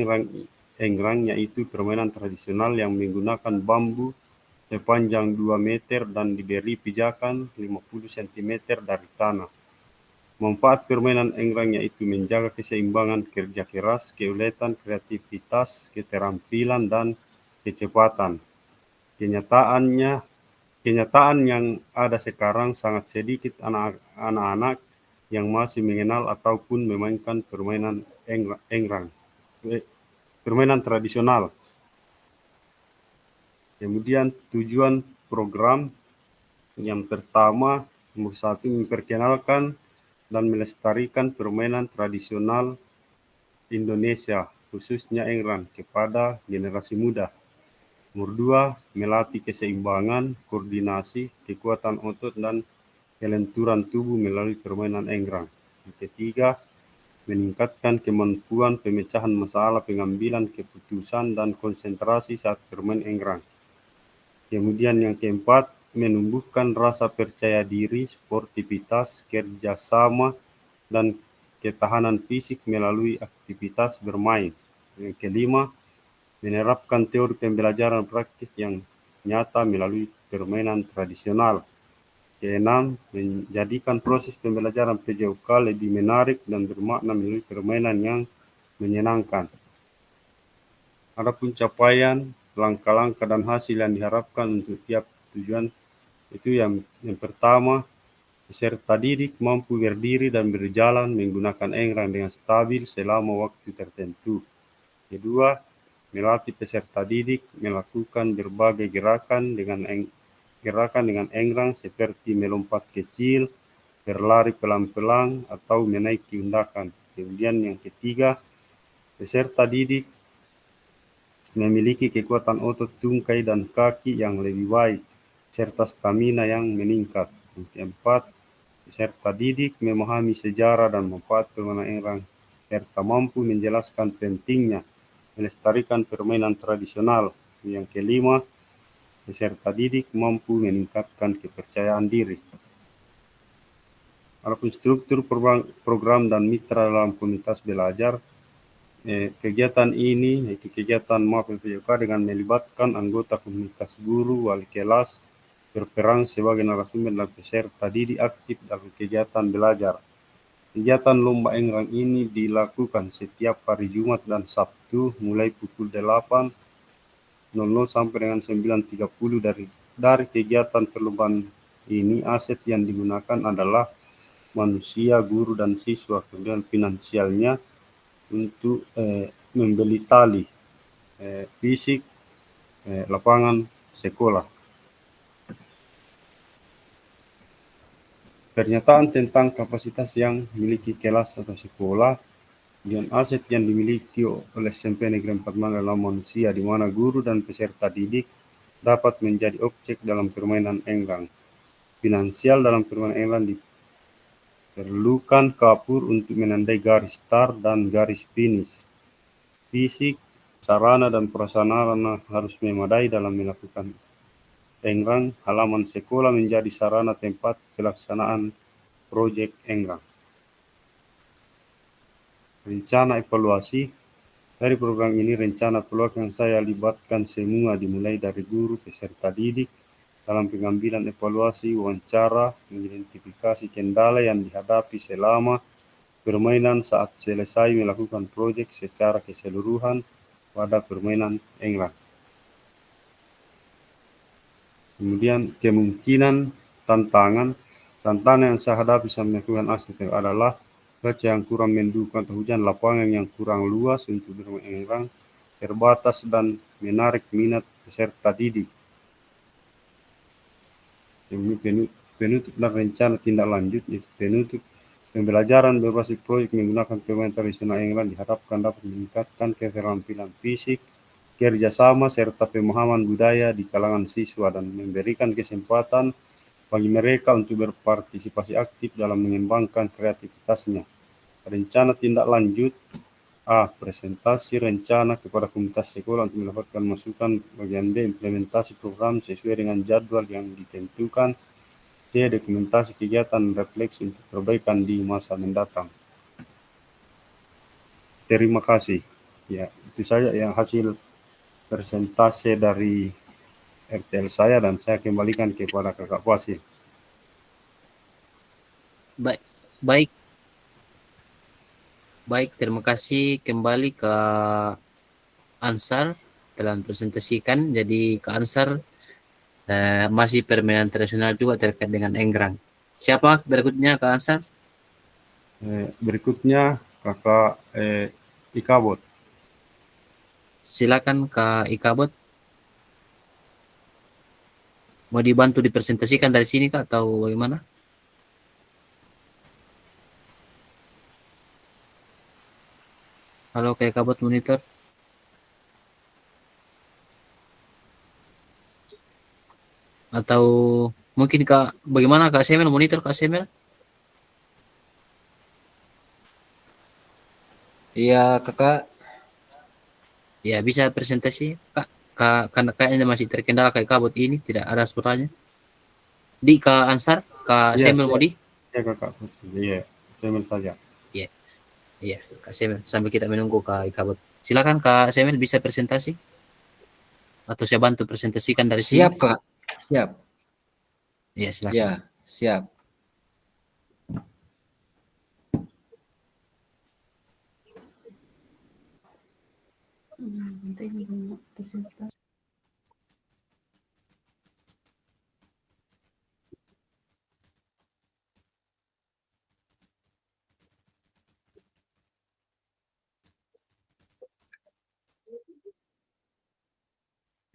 enggrang yaitu permainan tradisional yang menggunakan bambu sepanjang 2 meter dan diberi pijakan 50 cm dari tanah. Manfaat permainan enggrang yaitu menjaga keseimbangan kerja keras, keuletan, kreativitas, keterampilan, dan kecepatan. Kenyataan yang ada sekarang sangat sedikit anak-anak yang masih mengenal ataupun memainkan permainan permainan tradisional. Kemudian tujuan program yang pertama, nomor 1, memperkenalkan dan melestarikan permainan tradisional Indonesia, khususnya enggrang, kepada generasi muda. Nomor 2, melatih keseimbangan, koordinasi, kekuatan otot, dan kelenturan tubuh melalui permainan enggrang. Yang ketiga, meningkatkan kemampuan pemecahan masalah, pengambilan keputusan, dan konsentrasi saat bermain enggrang. Kemudian yang keempat, menumbuhkan rasa percaya diri, sportivitas, kerjasama, dan ketahanan fisik melalui aktivitas bermain. Yang kelima, menerapkan teori pembelajaran praktik yang nyata melalui permainan tradisional. Keenam, menjadikan proses pembelajaran PJOK lebih menarik dan bermakna melalui permainan yang menyenangkan. Adapun capaian, langkah-langkah dan hasil yang diharapkan untuk tiap tujuan itu yang pertama, peserta didik mampu berdiri dan berjalan menggunakan enggrang dengan stabil selama waktu tertentu. Kedua, melatih peserta didik melakukan berbagai gerakan dengan enggrang seperti melompat kecil, berlari pelan-pelan, atau menaiki undakan. Kemudian yang ketiga, peserta didik memiliki kekuatan otot tungkai dan kaki yang lebih baik, serta stamina yang meningkat. Yang keempat, peserta didik memahami sejarah dan manfaat permainan enggrang, serta mampu menjelaskan pentingnya melestarikan permainan tradisional. Yang kelima, peserta didik mampu meningkatkan kepercayaan diri. Adapun struktur program dan mitra dalam komunitas belajar, kegiatan ini, yaitu kegiatan MAPPJOK dengan melibatkan anggota komunitas guru, wali kelas, berperan sebagai narasumber dan peserta didik aktif dalam kegiatan belajar. Kegiatan lomba enggrang ini dilakukan setiap hari Jumat dan Sabtu mulai pukul 8.00 sampai dengan 9.30. Dari kegiatan perlombaan ini, aset yang digunakan adalah manusia, guru, dan siswa. Kemudian finansialnya untuk membeli tali, fisik, lapangan sekolah. Pernyataan tentang kapasitas yang dimiliki kelas atau sekolah dan aset yang dimiliki oleh SMP Negeri 4 Mangga dalam manusia, di mana guru dan peserta didik dapat menjadi objek dalam permainan enggrang. Finansial dalam permainan enggrang diperlukan kapur untuk menandai garis start dan garis finish. Fisik, sarana dan prasarana harus memadai dalam melakukan Engrang, halaman sekolah menjadi sarana tempat pelaksanaan proyek Engrang. Rencana evaluasi. Dari program ini rencana peluang yang saya libatkan semua dimulai dari guru, peserta didik, dalam pengambilan evaluasi, wawancara, mengidentifikasi kendala yang dihadapi selama permainan saat selesai melakukan proyek secara keseluruhan pada permainan Engrang. Kemudian kemungkinan tantangan yang saya hadapi saat melakukan aksi itu adalah cuaca yang kurang mendukung atau hujan, lapangan yang kurang luas untuk bermain Engrang, terbatas dan menarik minat peserta didik. Penutup dan rencana tindak lanjut, yaitu penutup pembelajaran berbasis proyek menggunakan permainan tradisional England diharapkan dapat meningkatkan keterampilan fisik, kerjasama, serta pemahaman budaya di kalangan siswa dan memberikan kesempatan bagi mereka untuk berpartisipasi aktif dalam mengembangkan kreativitasnya. Rencana tindak lanjut. A. Presentasi rencana kepada komunitas sekolah untuk mendapatkan masukan. Bagian B. Implementasi program sesuai dengan jadwal yang ditentukan. C. Dokumentasi kegiatan refleksi untuk perbaikan di masa mendatang. Terima kasih. Ya, itu saja yang hasil presentasi dari RTL saya, dan saya kembalikan kepada Kakak Fasil. Baik, terima kasih kembali ke Ansar telah presentasikan. Jadi ke Ansar masih permainan tradisional juga terkait dengan Enggrang. Siapa berikutnya ke Ansar? Berikutnya Kakak Ikabot. Silakan Kak Ikabot. Mau dibantu dipresentasikan dari sini Kak atau bagaimana? Halo Kak Ikabot monitor. Atau mungkin Kak, bagaimana Kak Semel, monitor Kak Semel? Iya kakak. Ya bisa presentasi Kak. Karena kayaknya masih terkendala Kak Ikabot ini, tidak ada suaranya. Di Kak Ansar, Kak Iya, Semel Modi. Ya Kakak Fasil. Iya, Semel saja. Iya, Kak Semel. Sambil kita menunggu Kak Ikabot. Silakan Kak Semel, bisa presentasi? Atau saya bantu presentasikan dari sini? Siap kak. Siap. Iya, silakan. Ya siap.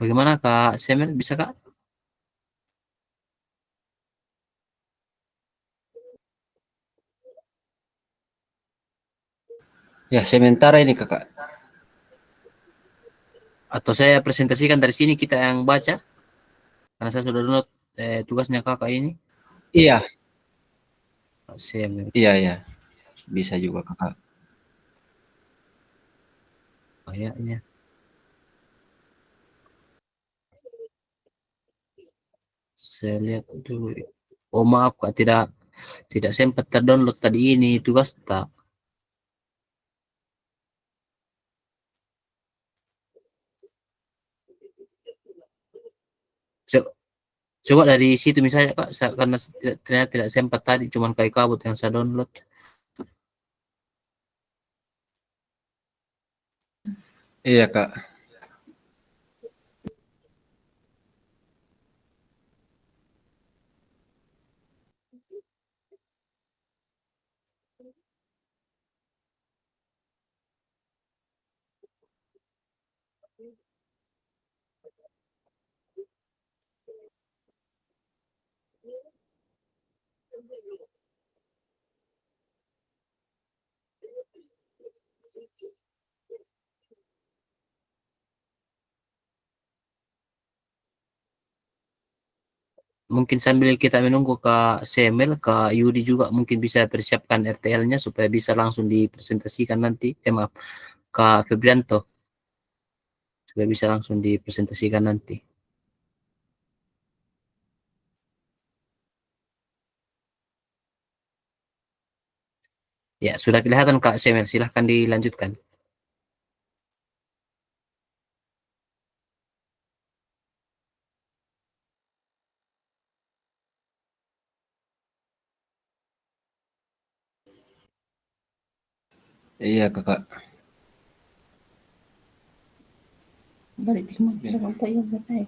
Bagaimana Kak Semel, bisa Kak? Ya sementara ini kakak. Atau saya presentasikan dari sini, kita yang baca? Karena saya sudah download tugasnya Kakak ini. Iya. Kak Semel. Iya. Bisa juga kakak. Kayaknya. Saya lihat dulu. Oh maaf Kak, tidak sempat terdownload tadi ini tugas tak. Coba dari situ misalnya Kak, karena ternyata tidak sempat tadi, cuman kayak kabut yang saya download. Iya kak. Mungkin sambil kita menunggu Kak Semel, Kak Yudi juga mungkin bisa persiapkan RTL-nya supaya bisa langsung dipresentasikan nanti. Maaf, Kak Febrianto, supaya bisa langsung dipresentasikan nanti. Ya, sudah kelihatan Kak Semel, silahkan dilanjutkan. Iya kakak. Balik terima kasih Bapak yang saya.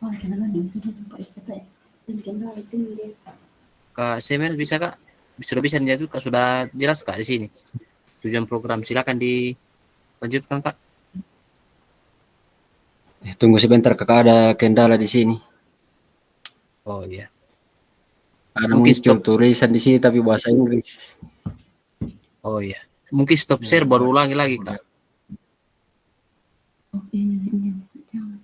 Wah, kenapa nih sudah Bapak capek. Dan kendala tinggi. Kak Semel bisa Kak? Sudah bisa dilanjut Kak? Sudah jelas Kak di sini? Tujuan program silakan dilanjutkan Kak. Tunggu sebentar kakak, ada kendala di sini. Oh iya. Ada Mungkin muncul stop. tulisan di sini tapi bahasa Inggris. Oh iya. Mungkin stop share baru ulangi lagi Kak. Oh iya. Jangan.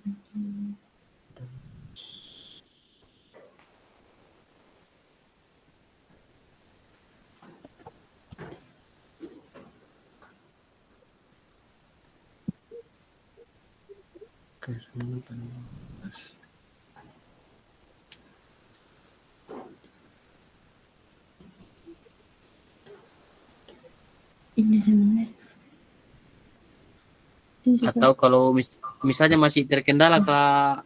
Ini sebenarnya. Atau kalau misalnya masih terkendala Kak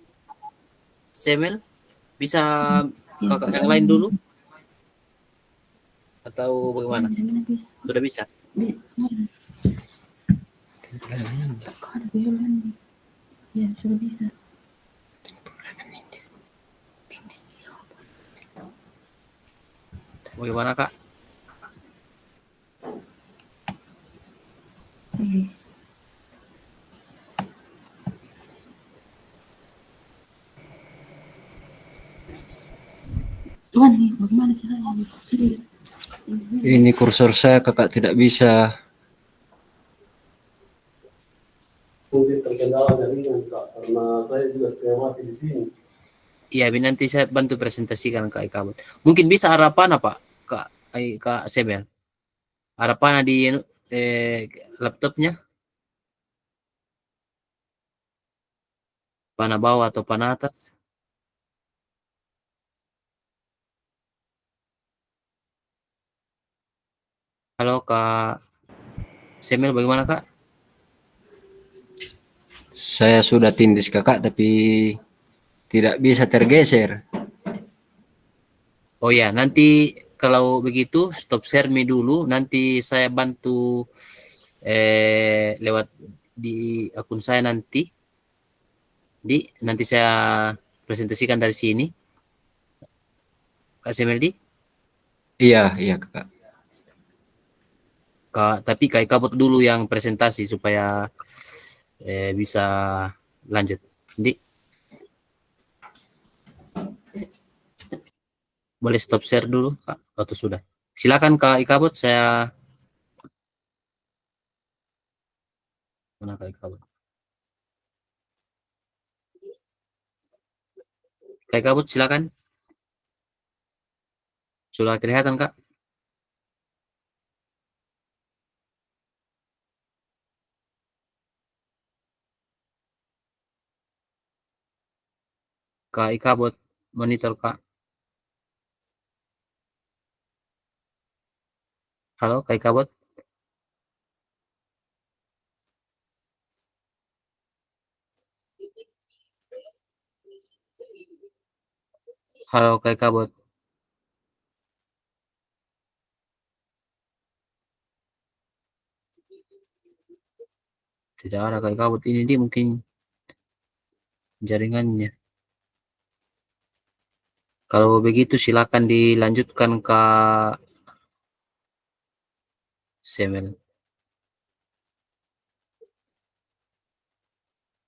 Semel, bisa kakak yang lain dulu? Atau bagaimana? Sudah bisa? Ya, sudah bisa. Bagaimana Kak? Tuan nih, bagaimana caranya? Ini kursor saya kakak tidak bisa. Mungkin terkendala jaringan Kak, karena saya juga setengah mati di sini. Iya, nanti saya bantu presentasikan Kak Ikabut. Mungkin bisa harapan apa Kak Semel? Harapan di laptopnya? Panah bawah atau panah atas? Halo Kak Semel, bagaimana Kak? Saya sudah tindis kakak tapi tidak bisa tergeser. Oh ya, nanti kalau begitu stop share me dulu. Nanti saya bantu lewat di akun saya nanti. Nanti saya presentasikan dari sini. Kak Semeldi? Iya kakak. Tapi Kak Kabut dulu yang presentasi supaya bisa lanjut. Di boleh stop share dulu Kak atau sudah? Silakan Kak Ikabut, saya mana Kak Ikabut? Kak Ikabut silakan. Sudah kelihatan Kak? Kak Ikabut monitor Kak. Halo Kak Ikabut. Halo Kak Ikabut. Tidak ada Kak Ikabut, ini dia mungkin jaringannya. Kalau begitu silakan dilanjutkan Kak Semel.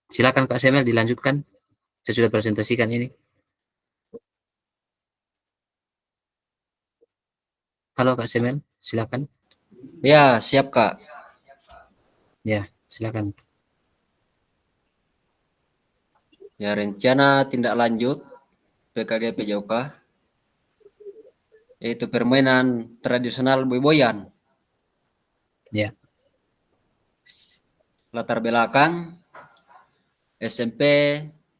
Silakan Kak Semel dilanjutkan. Saya sudah presentasikan ini. Halo Kak Semel, silakan. Ya, siap Kak. Ya, silakan. Ya, rencana tindak lanjut PKG PJOK yaitu permainan tradisional boy-boyan. Ya. Latar belakang SMP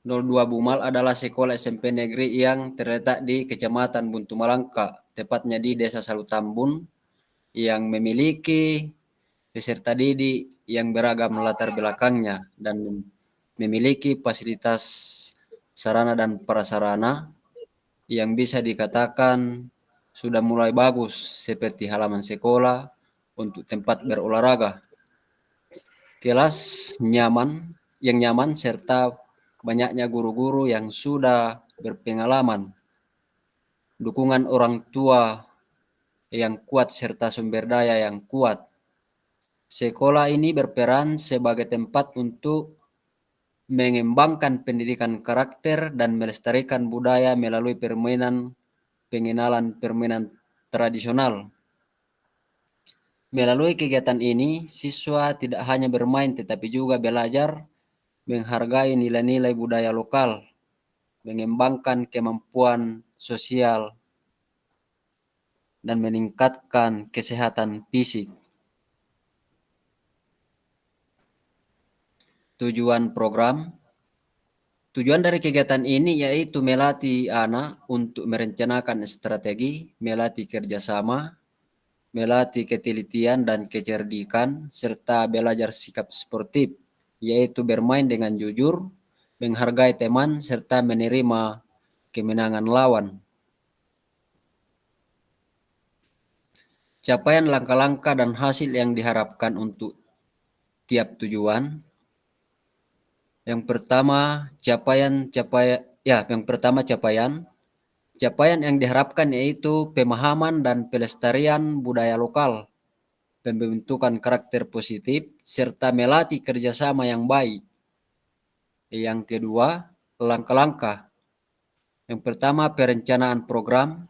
02 Bumal adalah sekolah SMP negeri yang terletak di Kecamatan Buntu Malangka, tepatnya di Desa Salutambun, yang memiliki peserta didik yang beragam latar belakangnya dan memiliki fasilitas sarana dan prasarana yang bisa dikatakan sudah mulai bagus, seperti halaman sekolah untuk tempat berolahraga, kelas yang nyaman serta banyaknya guru-guru yang sudah berpengalaman, dukungan orang tua yang kuat serta sumber daya yang kuat. Sekolah ini berperan sebagai tempat untuk mengembangkan pendidikan karakter dan melestarikan budaya melalui pengenalan permainan tradisional. Melalui kegiatan ini, siswa tidak hanya bermain tetapi juga belajar menghargai nilai-nilai budaya lokal, mengembangkan kemampuan sosial, dan meningkatkan kesehatan fisik. Tujuan dari kegiatan ini yaitu melatih anak untuk merencanakan strategi, melatih kerjasama, melatih ketelitian dan kecerdikan, serta belajar sikap sportif, yaitu bermain dengan jujur, menghargai teman, serta menerima kemenangan lawan. Capaian langkah-langkah dan hasil yang diharapkan untuk tiap tujuan. Yang pertama, capaian yang diharapkan yaitu pemahaman dan pelestarian budaya lokal, pembentukan karakter positif, serta melatih kerjasama yang baik. Yang kedua, langkah-langkah. Yang pertama, perencanaan program,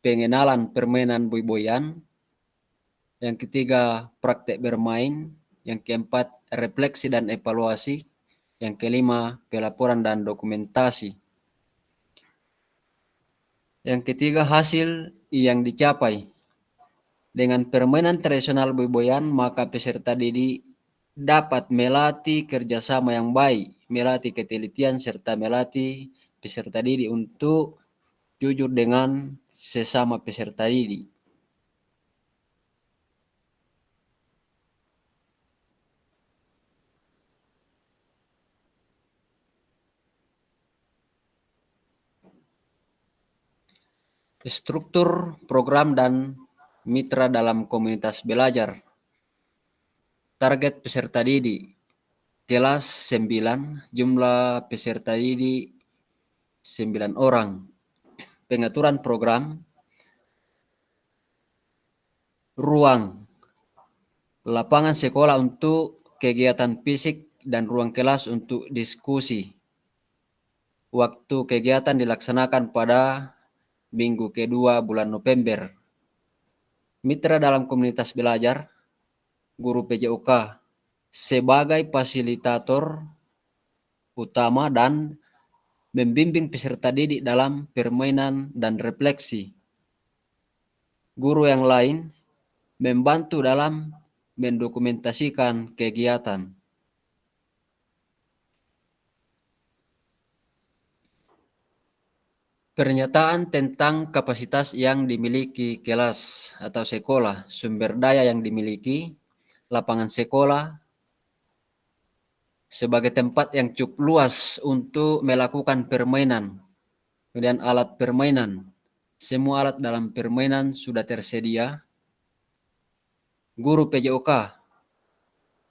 pengenalan permainan boy-boyan. Yang ketiga, praktek bermain. Yang keempat, refleksi dan evaluasi. Yang kelima, pelaporan dan dokumentasi. Yang ketiga, hasil yang dicapai. Dengan permainan tradisional boy-boyan, maka peserta didik dapat melatih kerjasama yang baik, melatih ketelitian, serta melatih peserta didik untuk jujur dengan sesama peserta didik. Struktur program dan mitra dalam komunitas belajar. Target peserta didik kelas 9, jumlah peserta didik 9 orang. Pengaturan program, ruang, lapangan sekolah untuk kegiatan fisik dan ruang kelas untuk diskusi. Waktu kegiatan dilaksanakan pada minggu kedua bulan November. Mitra dalam komunitas belajar, guru PJOK sebagai fasilitator utama dan membimbing peserta didik dalam permainan dan refleksi. Guru yang lain membantu dalam mendokumentasikan kegiatan. Pernyataan tentang kapasitas yang dimiliki kelas atau sekolah, sumber daya yang dimiliki, lapangan sekolah sebagai tempat yang cukup luas untuk melakukan permainan. Kemudian alat permainan, semua alat dalam permainan sudah tersedia. Guru PJOK,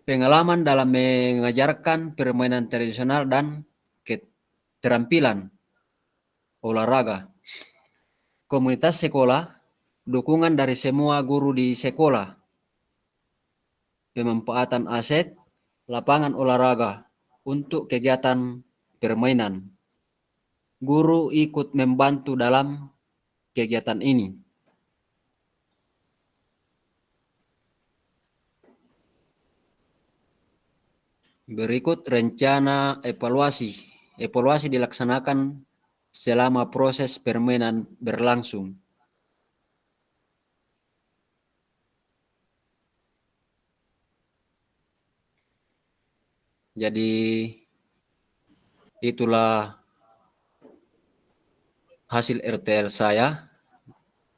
pengalaman dalam mengajarkan permainan tradisional dan keterampilan olahraga. Komunitas sekolah, dukungan dari semua guru di sekolah, pemanfaatan aset, lapangan olahraga untuk kegiatan permainan. Guru ikut membantu dalam kegiatan ini. Berikut rencana evaluasi. Evaluasi dilaksanakan selama proses permainan berlangsung. Jadi itulah hasil RTL saya,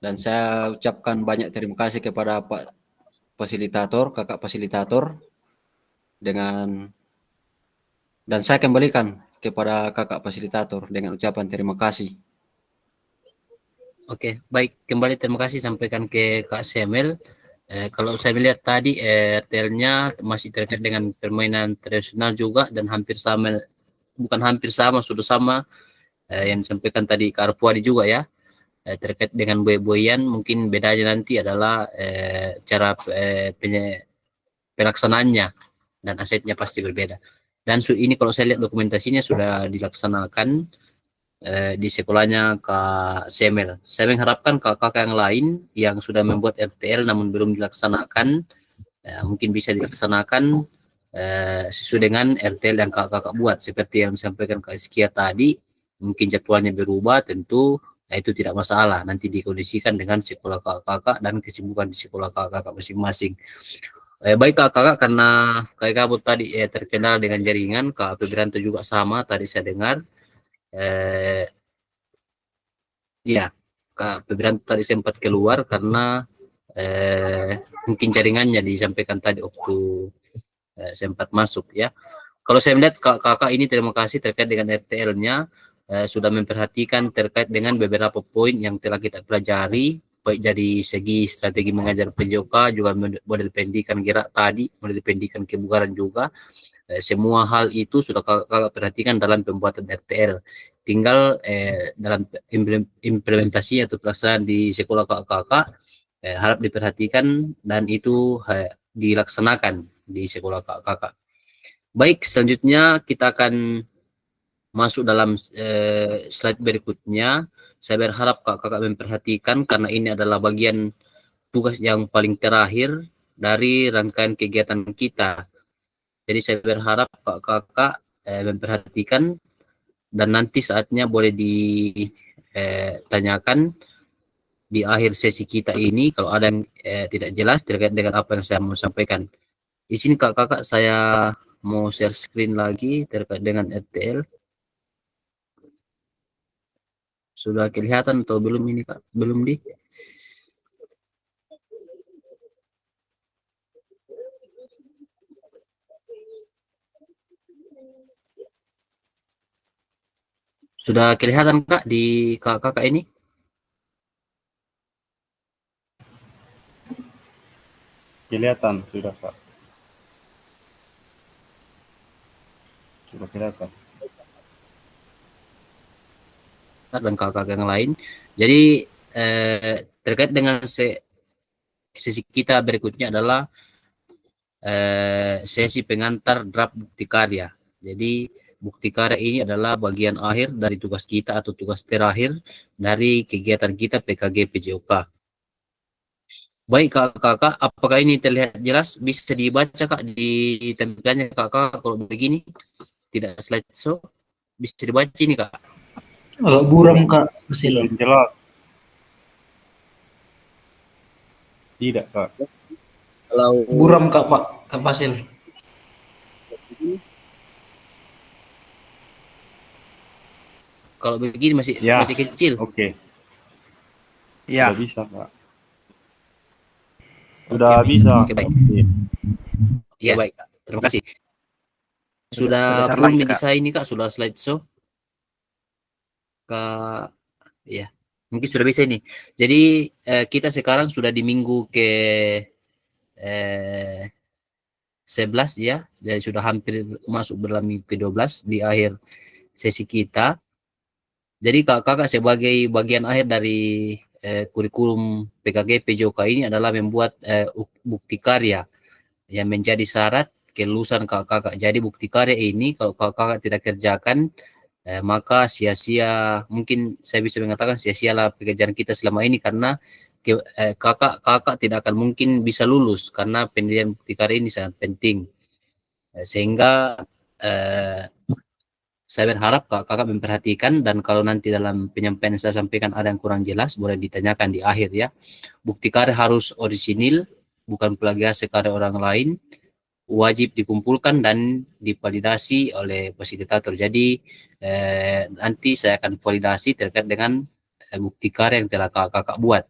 dan saya ucapkan banyak terima kasih kepada Pak Fasilitator, Kakak Fasilitator, dan saya kembalikan kepada Kakak Fasilitator dengan ucapan terima kasih. Oke, baik. Kembali terima kasih sampaikan ke Kak Semel. Kalau saya melihat tadi RTL-nya masih terkait dengan permainan tradisional juga, dan hampir sama, bukan hampir sama, sudah sama yang disampaikan tadi Kak Arpuadi juga ya. Terkait dengan boy-boyan, mungkin bedanya nanti adalah cara pelaksanaannya, dan asetnya pasti berbeda. Dan ini kalau saya lihat dokumentasinya sudah dilaksanakan di sekolahnya Kak Semel. Saya mengharapkan kakak yang lain yang sudah membuat RTL namun belum dilaksanakan, mungkin bisa dilaksanakan sesuai dengan RTL yang kakak buat, seperti yang disampaikan Kak Iskia tadi. Mungkin jadwalnya berubah, tentu itu tidak masalah, nanti dikondisikan dengan sekolah kakak dan kesibukan di sekolah kakak masing-masing. Baik kakak, karena Kak Kabut tadi terkenal dengan jaringan, Kak Febrianto juga sama tadi saya dengar. Ya, Kak Febrianto tadi sempat keluar karena mungkin jaringannya disampaikan tadi waktu sempat masuk ya. Kalau saya melihat kakak ini terima kasih terkait dengan RTL-nya, sudah memperhatikan terkait dengan beberapa poin yang telah kita pelajari, baik dari segi strategi mengajar PJOK, juga model pendidikan gerak tadi, model pendidikan kebugaran juga. Semua hal itu sudah kakak perhatikan dalam pembuatan RTL. Tinggal dalam implementasi atau pelaksanaan di sekolah kakak harap diperhatikan dan itu dilaksanakan di sekolah kakak. Baik, selanjutnya kita akan masuk dalam slide berikutnya. Saya berharap kakak memperhatikan karena ini adalah bagian tugas yang paling terakhir dari rangkaian kegiatan kita. Jadi saya berharap kakak memperhatikan, dan nanti saatnya boleh ditanyakan di akhir sesi kita ini kalau ada yang tidak jelas terkait dengan apa yang saya mau sampaikan. Di sini kakak saya mau share screen lagi terkait dengan RTL. Sudah kelihatan atau belum ini Kak? Belum di? Sudah kelihatan Kak di kakak ini? Kelihatan sudah Pak. Sudah kelihatan. Dan kakak yang lain. Jadi terkait dengan sesi kita berikutnya adalah sesi pengantar draft bukti karya. Jadi bukti karya ini adalah bagian akhir dari tugas kita atau tugas terakhir dari kegiatan kita PKG PJOK. Baik kakak, apakah ini terlihat jelas? Bisa dibaca Kak di tampilannya kakak kalau begini? Tidak slideshow? Bisa dibaca ini Kak? Agak buram Kak Fasil. Jelas. Tidak Kak. Kalau Buram Kak Fasil. Kalau begini masih kecil. Oke. Ya. Sudah bisa Pak. Sudah bisa. Oke, baik. Ya baik Kak. Terima kasih. Sudah selesai, belum Kak. bisa ini Kak, sudah slideshow. Kak, ya mungkin sudah bisa ini. Jadi kita sekarang sudah di minggu ke 11 ya, jadi sudah hampir masuk dalam minggu ke-12 di akhir sesi kita. Jadi kakak sebagai bagian akhir dari kurikulum PKG PJOK ini adalah membuat bukti karya yang menjadi syarat kelulusan kakak. Jadi bukti karya ini kalau kakak tidak kerjakan maka sia-sia, mungkin saya bisa mengatakan sia-sialah pekerjaan kita selama ini, karena kakak tidak akan mungkin bisa lulus karena penilaian bukti karya ini sangat penting. Sehingga saya berharap kakak memperhatikan, dan kalau nanti dalam penyampaian yang saya sampaikan ada yang kurang jelas, boleh ditanyakan di akhir ya. Bukti karya harus orisinil, bukan plagiasi karya orang lain, wajib dikumpulkan dan divalidasi oleh fasilitator. Jadi nanti saya akan validasi terkait dengan bukti karya yang telah kakak buat.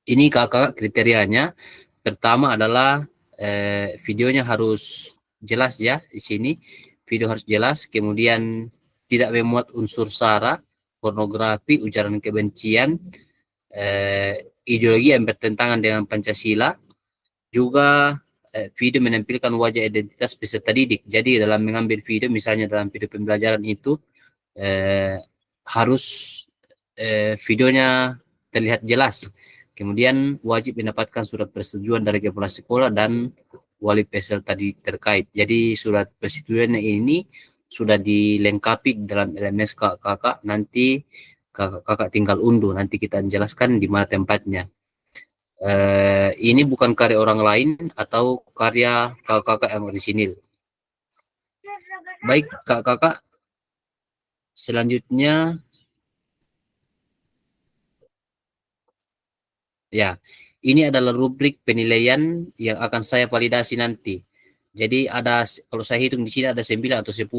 Ini kakak kriterianya. Pertama adalah videonya harus jelas ya di sini. Video harus jelas, kemudian tidak memuat unsur sara, pornografi, ujaran kebencian, ideologi yang bertentangan dengan Pancasila. Juga video menampilkan wajah identitas peserta didik. Jadi dalam mengambil video, misalnya dalam video pembelajaran itu harus videonya terlihat jelas. Kemudian wajib mendapatkan surat persetujuan dari kepala sekolah dan wali peserta terkait. Jadi surat persetujuannya ini sudah dilengkapi dalam LMS kakak. Nanti kakak tinggal unduh. Nanti kita jelaskan di mana tempatnya. Ini bukan karya orang lain atau karya kakak yang orisinil. Baik kakak. Selanjutnya ya, ini adalah rubrik penilaian yang akan saya validasi nanti. Jadi ada, kalau saya hitung di sini ada 9 atau 10.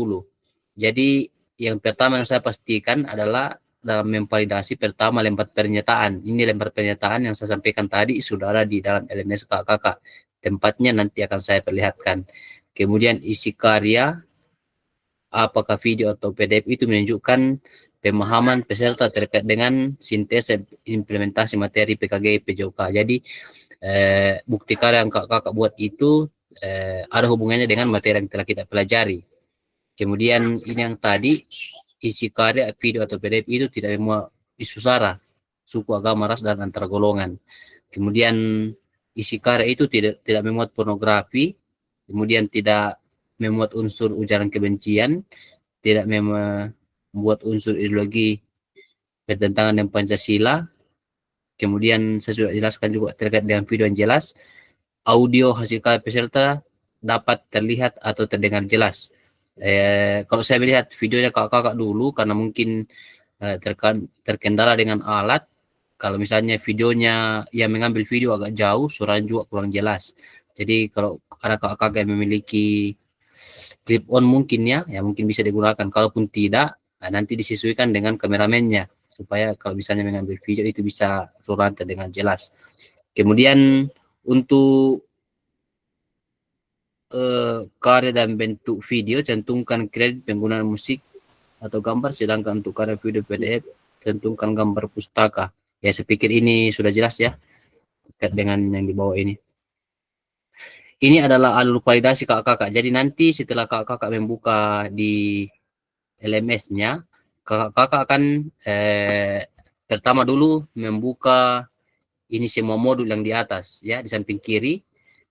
Jadi yang pertama yang saya pastikan adalah dalam memvalidasi, pertama lembar pernyataan. Ini lembar pernyataan yang saya sampaikan tadi sudah ada di dalam LMS kakak. Tempatnya nanti akan saya perlihatkan. Kemudian isi karya, apakah video atau PDF itu menunjukkan pemahaman peserta terkait dengan sintesa implementasi materi PKG PJOK. Jadi bukti karya yang kakak buat itu ada hubungannya dengan materi yang telah kita pelajari. Kemudian ini yang tadi, isi karya, video atau PDF itu tidak memuat isu sara, suku, agama, ras, dan antar golongan. Kemudian isi karya itu tidak memuat pornografi, kemudian tidak memuat unsur ujaran kebencian, tidak membuat unsur ideologi bertentangan dengan Pancasila. Kemudian saya sudah jelaskan juga terkait dengan video yang jelas. Audio hasil karya peserta dapat terlihat atau terdengar jelas. Kalau saya melihat videonya kakak dulu, karena mungkin terkendala dengan alat. Kalau misalnya videonya yang mengambil video agak jauh, suaranya juga kurang jelas. Jadi kalau ada kakak yang memiliki clip on mungkin ya mungkin bisa digunakan. Kalaupun tidak, nanti disesuaikan dengan kameramennya supaya kalau misalnya mengambil video itu bisa suaranya terdengar jelas. Kemudian untuk karya dan bentuk video, cantumkan kredit penggunaan musik atau gambar, sedangkan untuk karya video PDF cantumkan gambar pustaka. Ya, saya pikir ini sudah jelas ya terkait dengan yang di bawah ini. Ini adalah alur validasi kakak. Jadi nanti setelah kakak membuka di LMS-nya, kakak akan pertama dulu membuka ini semua modul yang di atas ya, di samping kiri.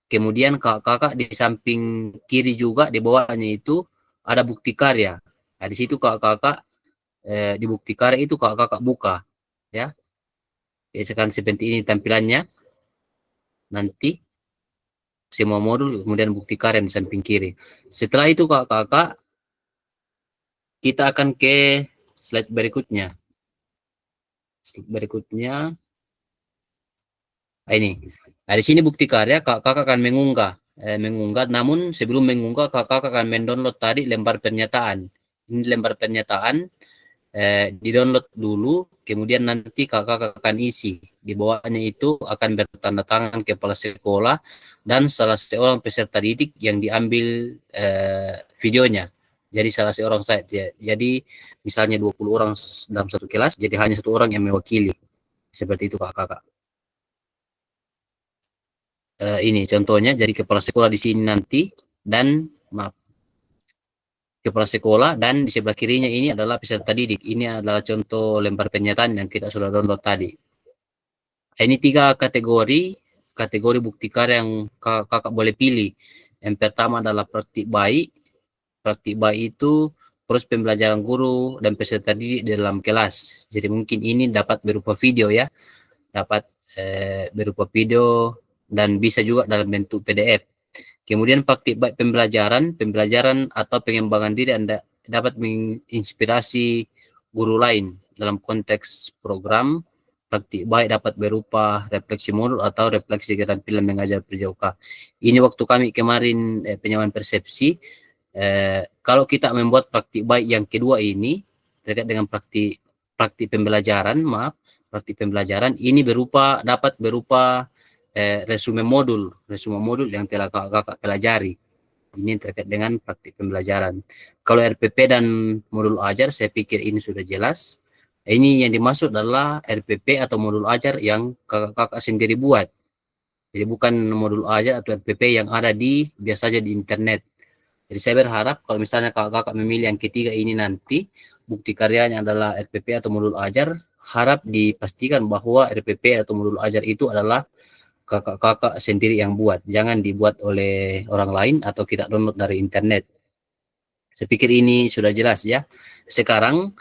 Kemudian kakak di samping kiri juga di bawahnya itu ada bukti karya. Nah, di situ kakak di bukti karya itu kakak buka ya. Sekarang seperti ini tampilannya. Nanti semua modul, kemudian bukti karya di samping kiri. Setelah itu kakak kita akan ke slide berikutnya. Slide berikutnya. Nah, ini. Nah, di sini bukti karya kakak akan mengunggah. Namun sebelum mengunggah kakak akan mendownload tadi lembar pernyataan. Ini lembar pernyataan. Di-download dulu, kemudian nanti kakak akan isi. Di bawahnya itu akan bertanda tangan kepala sekolah dan salah seorang peserta didik yang diambil videonya. Jadi salah seorang saja. Jadi misalnya 20 orang dalam satu kelas, jadi hanya satu orang yang mewakili. Seperti itu kakak. Ini contohnya, jadi kepala sekolah di sini nanti, dan kepala sekolah, dan di sebelah kirinya ini adalah peserta didik. Ini adalah contoh lembar pernyataan yang kita sudah download tadi. Ini 3 kategori bukti karya yang kakak boleh pilih. Yang pertama adalah praktik baik. Praktik baik itu proses pembelajaran guru dan peserta didik dalam kelas. Jadi mungkin ini dapat berupa video ya, dapat berupa video dan bisa juga dalam bentuk PDF. Kemudian praktik baik pembelajaran atau pengembangan diri Anda dapat menginspirasi guru lain dalam konteks program. Praktik baik dapat berupa refleksi modul atau refleksi keterampilan mengajar PJOK. Ini waktu kami kemarin penyamaan persepsi, kalau kita membuat praktik baik yang kedua ini terkait dengan praktik pembelajaran, praktik pembelajaran ini dapat berupa resume modul yang telah kakak pelajari. Ini terkait dengan praktik pembelajaran. Kalau RPP dan modul ajar, saya pikir ini sudah jelas. Ini yang dimaksud adalah RPP atau modul ajar yang kakak sendiri buat. Jadi bukan modul ajar atau RPP yang ada biasa saja di internet. Jadi saya berharap kalau misalnya kakak memilih yang ketiga ini nanti, bukti karyanya adalah RPP atau modul ajar, harap dipastikan bahwa RPP atau modul ajar itu adalah kakak sendiri yang buat. Jangan dibuat oleh orang lain atau kita download dari internet. Saya pikir ini sudah jelas ya. Sekarang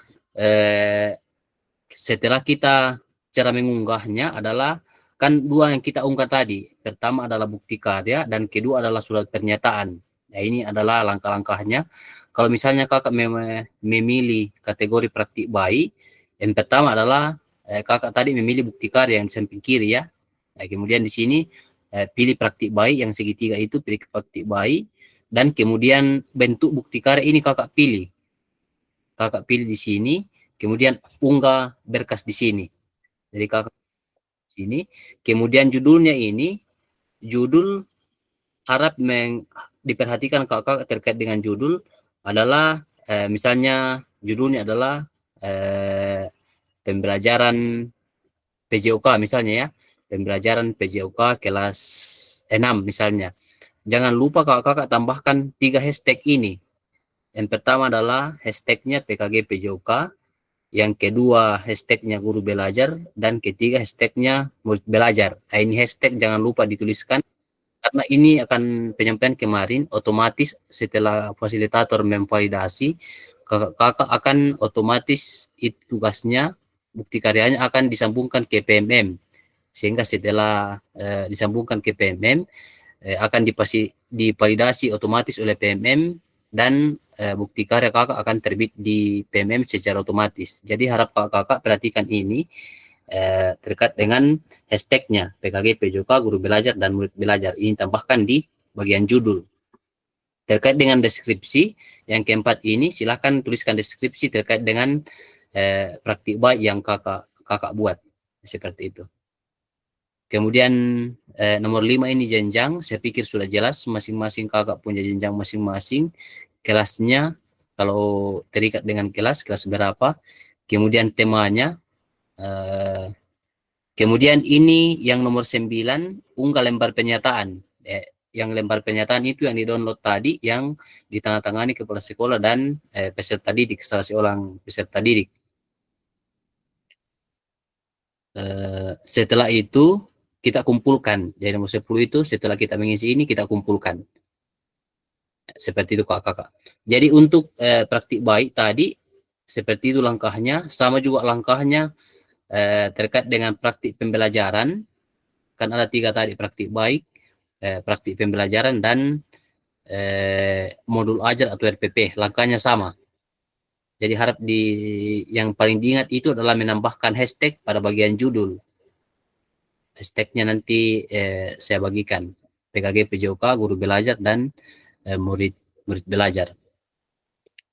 setelah kita cara mengunggahnya adalah kan dua yang kita unggah tadi. Pertama adalah bukti karya dan kedua adalah surat pernyataan. Nah, ini adalah langkah-langkahnya. Kalau misalnya kakak memilih kategori praktik baik, yang pertama adalah kakak tadi memilih bukti karya yang di samping kiri ya. Nah, kemudian di sini pilih praktik baik yang segitiga itu, pilih praktik baik, dan kemudian bentuk bukti karya ini kakak pilih. Kakak pilih di sini, kemudian unggah berkas di sini. Jadi kakak di sini, kemudian judulnya ini, judul harap diperhatikan kakak terkait dengan judul adalah misalnya judulnya adalah pembelajaran PJOK misalnya ya, pembelajaran PJOK kelas 6 misalnya. Jangan lupa kakak tambahkan 3 hashtag ini. Yang pertama adalah hashtagnya PKG PJOK, yang kedua hashtagnya guru belajar, dan ketiga hashtagnya murid belajar. Nah, ini hashtag jangan lupa dituliskan, karena ini akan penyampaian kemarin, otomatis setelah fasilitator memvalidasi, kakak akan otomatis itu tugasnya, bukti karyanya akan disambungkan ke PMM. Sehingga setelah disambungkan ke PMM, akan divalidasi otomatis oleh PMM, dan bukti karya kakak akan terbit di PMM secara otomatis. Jadi harap kakak perhatikan ini terkait dengan hashtagnya PKG PJOK guru belajar dan murid belajar. Ini tambahkan di bagian judul. Terkait dengan deskripsi yang keempat ini, silahkan tuliskan deskripsi terkait dengan praktik baik yang kakak buat, seperti itu. Kemudian nomor 5 ini jenjang, saya pikir sudah jelas, masing-masing kakak punya jenjang masing-masing, kelasnya kalau terikat dengan kelas berapa, kemudian temanya, kemudian ini yang nomor 9, unggah lembar pernyataan. Yang lembar pernyataan itu yang di-download tadi, yang ditandatangani kepala sekolah dan peserta didik, salah seorang peserta didik. Setelah itu kita kumpulkan. Jadi nomor 10 itu setelah kita mengisi ini kita kumpulkan. Seperti itu kakak. Jadi untuk praktik baik tadi seperti itu langkahnya. Sama juga langkahnya terkait dengan praktik pembelajaran. Kan ada 3 tadi, praktik baik, praktik pembelajaran, dan modul ajar atau RPP. Langkahnya sama. Jadi harap yang paling diingat itu adalah menambahkan hashtag pada bagian judul. Hashtagnya nanti saya bagikan, PKG PJOK guru belajar dan murid belajar.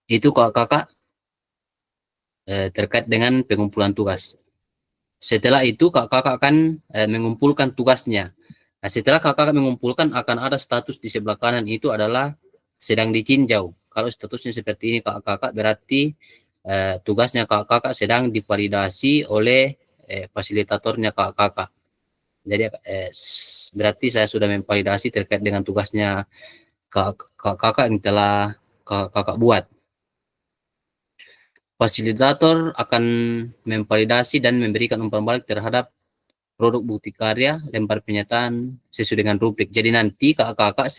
Itu kakak terkait dengan pengumpulan tugas. Setelah itu kakak akan mengumpulkan tugasnya. Nah, setelah kakak mengumpulkan, akan ada status di sebelah kanan itu adalah sedang ditinjau. Kalau statusnya seperti ini kakak berarti tugasnya kakak sedang divalidasi oleh fasilitatornya kakak. Jadi berarti saya sudah memvalidasi terkait dengan tugasnya kakak yang telah kakak buat. Fasilitator akan memvalidasi dan memberikan umpan balik terhadap produk bukti karya, lembar pernyataan sesuai dengan rubrik. Jadi nanti kakak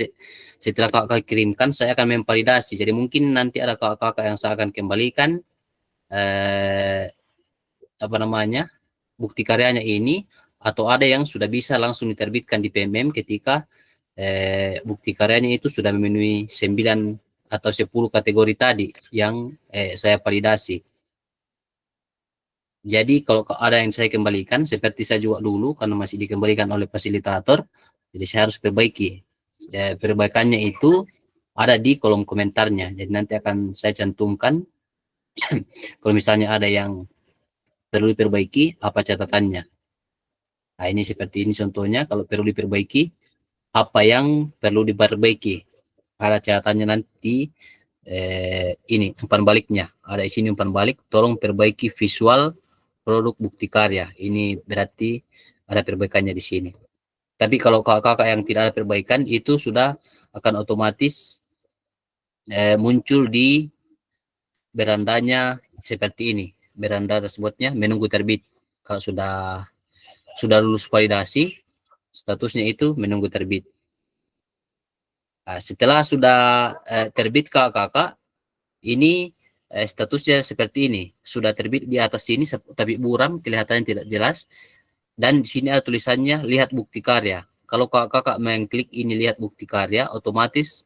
setelah kakak kirimkan, saya akan memvalidasi. Jadi mungkin nanti ada kakak yang saya akan kembalikan bukti karyanya ini, atau ada yang sudah bisa langsung diterbitkan di PMM ketika bukti karyanya itu sudah memenuhi 9 atau 10 kategori tadi yang saya validasi. Jadi kalau ada yang saya kembalikan, seperti saya juga dulu, karena masih dikembalikan oleh fasilitator, jadi saya harus perbaiki. Perbaikannya itu ada di kolom komentarnya. Jadi nanti akan saya cantumkan, kalau misalnya ada yang perlu diperbaiki, apa catatannya. Nah ini seperti ini contohnya, kalau perlu diperbaiki, apa yang perlu diperbaiki. Ada catatannya nanti, ini umpan baliknya. Ada di sini umpan balik, tolong perbaiki visual produk bukti karya. Ini berarti ada perbaikannya di sini. Tapi kalau kakak-kakak yang tidak ada perbaikan, itu sudah akan otomatis muncul di berandanya seperti ini. Beranda tersebutnya menunggu terbit. Kalau sudah lulus validasi, statusnya itu menunggu terbit. Nah, setelah sudah terbit kakak-kakak, ini statusnya seperti ini, sudah terbit di atas sini tapi buram, kelihatannya tidak jelas, dan di sini ada tulisannya lihat bukti karya. Kalau kakak mengklik ini lihat bukti karya, otomatis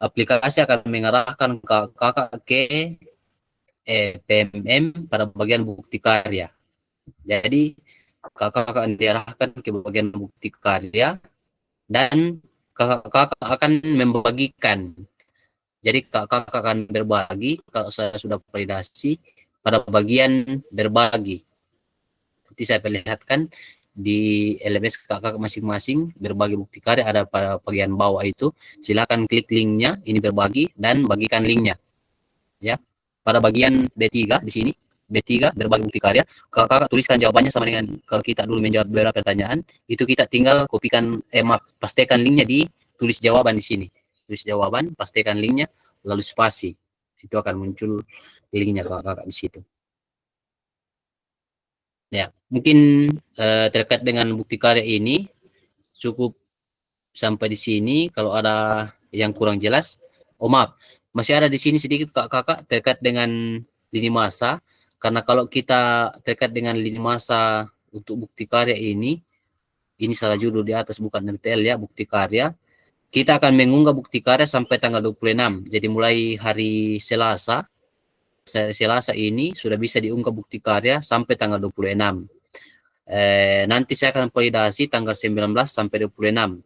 aplikasi akan mengarahkan kakak ke PMM pada bagian bukti karya. Jadi kakak akan diarahkan ke bagian bukti karya dan kakak akan membagikan. Jadi kakak akan berbagi, kalau saya sudah validasi, pada bagian berbagi. Seperti saya perlihatkan di LMS kakak masing-masing, berbagi bukti karya ada pada bagian bawah itu. Silakan klik linknya, ini berbagi, dan bagikan linknya. Ya, pada bagian B3 di sini, B3 berbagi bukti karya, kakak tuliskan jawabannya sama dengan kalau kita dulu menjawab beberapa pertanyaan, itu kita tinggal kopikan, pastikan linknya di tulis jawaban di sini. Tulis jawaban, pastikan linknya, lalu spasi. Itu akan muncul linknya kakak di situ. Ya, mungkin terkait dengan bukti karya ini cukup sampai di sini. Kalau ada yang kurang jelas, maaf, masih ada di sini sedikit kakak terkait dengan lini masa. Karena kalau kita terkait dengan lini masa untuk bukti karya ini salah judul di atas, bukan RTL ya, bukti karya. Kita akan mengunggah bukti karya sampai tanggal 26. Jadi mulai hari Selasa ini sudah bisa diunggah bukti karya sampai tanggal 26. Nanti saya akan validasi tanggal 19 sampai 26.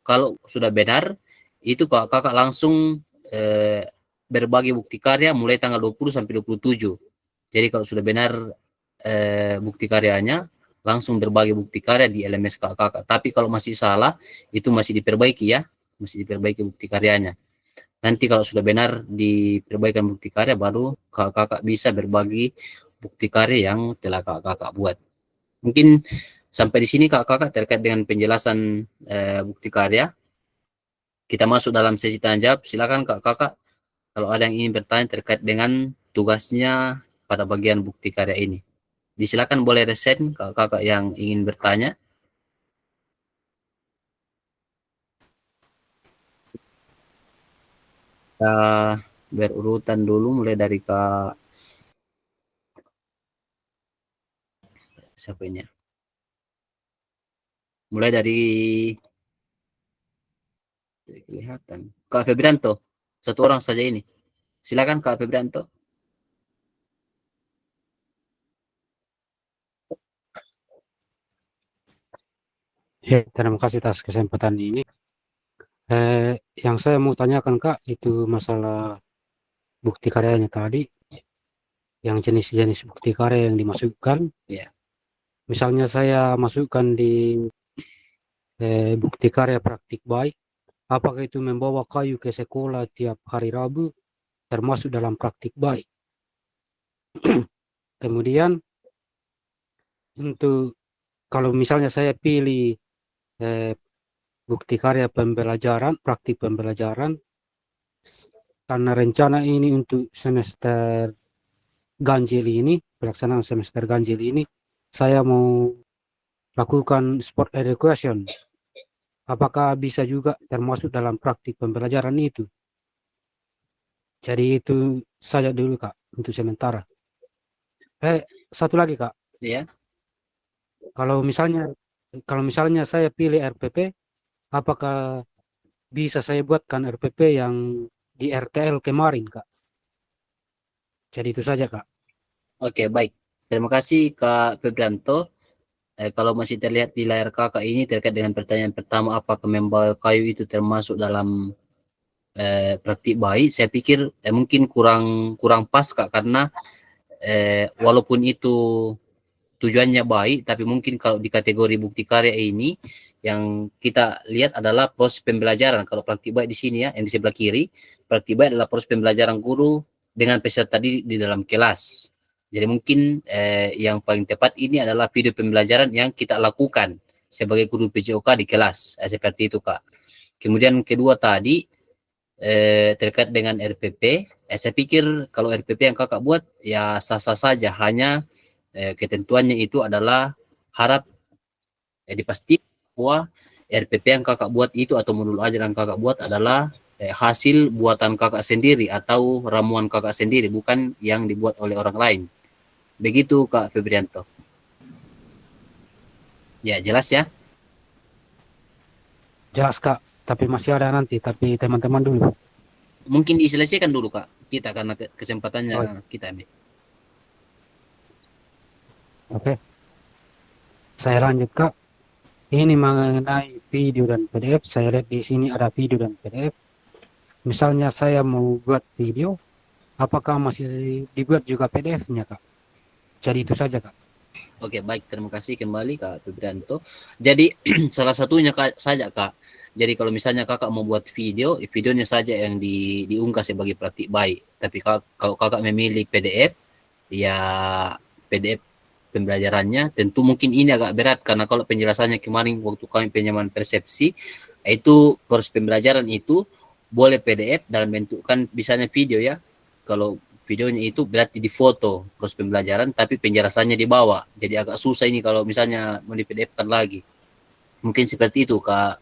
Kalau sudah benar, itu kakak langsung berbagi bukti karya mulai tanggal 20 sampai 27. Jadi kalau sudah benar bukti karyanya, langsung berbagi bukti karya di LMS kakak. Tapi kalau masih salah, itu masih diperbaiki ya, masih diperbaiki bukti karyanya. Nanti kalau sudah benar di perbaikan bukti karya, baru kakak bisa berbagi bukti karya yang telah kakak buat. Mungkin sampai di sini kakak terkait dengan penjelasan bukti karya. Kita masuk dalam sesi tanya jawab. Silakan kakak kalau ada yang ingin bertanya terkait dengan tugasnya pada bagian bukti karya ini. Disilakan boleh resen kakak yang ingin bertanya. Kita berurutan dulu, mulai dari Kak siapa ini? Mulai dari kelihatan Kak Febrianto, satu orang saja ini. Silakan Kak Febrianto. Ya, terima kasih atas kesempatan ini. Yang saya mau tanyakan Kak, itu masalah bukti karyanya tadi, yang jenis-jenis bukti karya yang dimasukkan. Ya. Misalnya saya masukkan di bukti karya praktik baik, apakah itu membawa kayu ke sekolah tiap hari Rabu, termasuk dalam praktik baik? Kemudian, untuk kalau misalnya saya pilih bukti karya pembelajaran, praktik pembelajaran, karena rencana ini untuk semester ganjil ini, pelaksanaan semester ganjil ini, saya mau lakukan sport education. Apakah bisa juga termasuk dalam praktik pembelajaran itu? Jadi itu saja dulu Kak, untuk sementara. Satu lagi Kak. Iya. Kalau misalnya Kalau misalnya saya pilih RPP, apakah bisa saya buatkan RPP yang di RTL kemarin, Kak? Jadi itu saja, Kak. Oke, baik. Terima kasih Kak Febrianto. Kalau masih terlihat di layar kakak ini terkait dengan pertanyaan pertama, apakah membawel kayu itu termasuk dalam praktik baik? Saya pikir mungkin kurang pas Kak, karena walaupun itu tujuannya baik, tapi mungkin kalau di kategori bukti karya ini yang kita lihat adalah proses pembelajaran. Kalau praktik baik di sini ya, yang di sebelah kiri, praktik baik adalah proses pembelajaran guru dengan peserta didik di dalam kelas. Jadi mungkin yang paling tepat ini adalah video pembelajaran yang kita lakukan sebagai guru PJOK di kelas, seperti itu Kak. Kemudian kedua tadi terkait dengan RPP, saya pikir kalau RPP yang kakak buat ya sah-sah saja, hanya ketentuannya itu adalah harap dipastikan bahwa RPP yang kakak buat itu atau modul ajar yang kakak buat adalah hasil buatan kakak sendiri atau ramuan kakak sendiri, bukan yang dibuat oleh orang lain. Begitu Kak Febrianto. Ya, jelas ya? Jelas, Kak. Tapi masih ada nanti, tapi teman-teman dulu. Mungkin diselesaikan dulu Kak, kita karena kesempatannya kita ambil. Oke. Saya lanjut, Kak. Ini mengenai video dan PDF. Saya lihat di sini ada video dan PDF. Misalnya saya mau buat video, apakah masih dibuat juga PDF-nya, Kak? Jadi itu saja, Kak. Oke, baik. Terima kasih kembali Kak Febrianto. Jadi salah satunya saja Kak. Jadi kalau misalnya kakak mau buat video, videonya saja yang diunggah sebagai praktik baik. Tapi kalau kakak memilih PDF, ya PDF pembelajarannya tentu mungkin ini agak berat, karena kalau penjelasannya kemarin waktu kami penyamaan persepsi, itu proses pembelajaran itu boleh PDF dalam bentuk kan misalnya video ya. Kalau videonya itu berarti di foto proses pembelajaran, tapi penjelasannya di bawah. Jadi agak susah ini kalau misalnya mau di PDF-kan lagi. Mungkin seperti itu Kak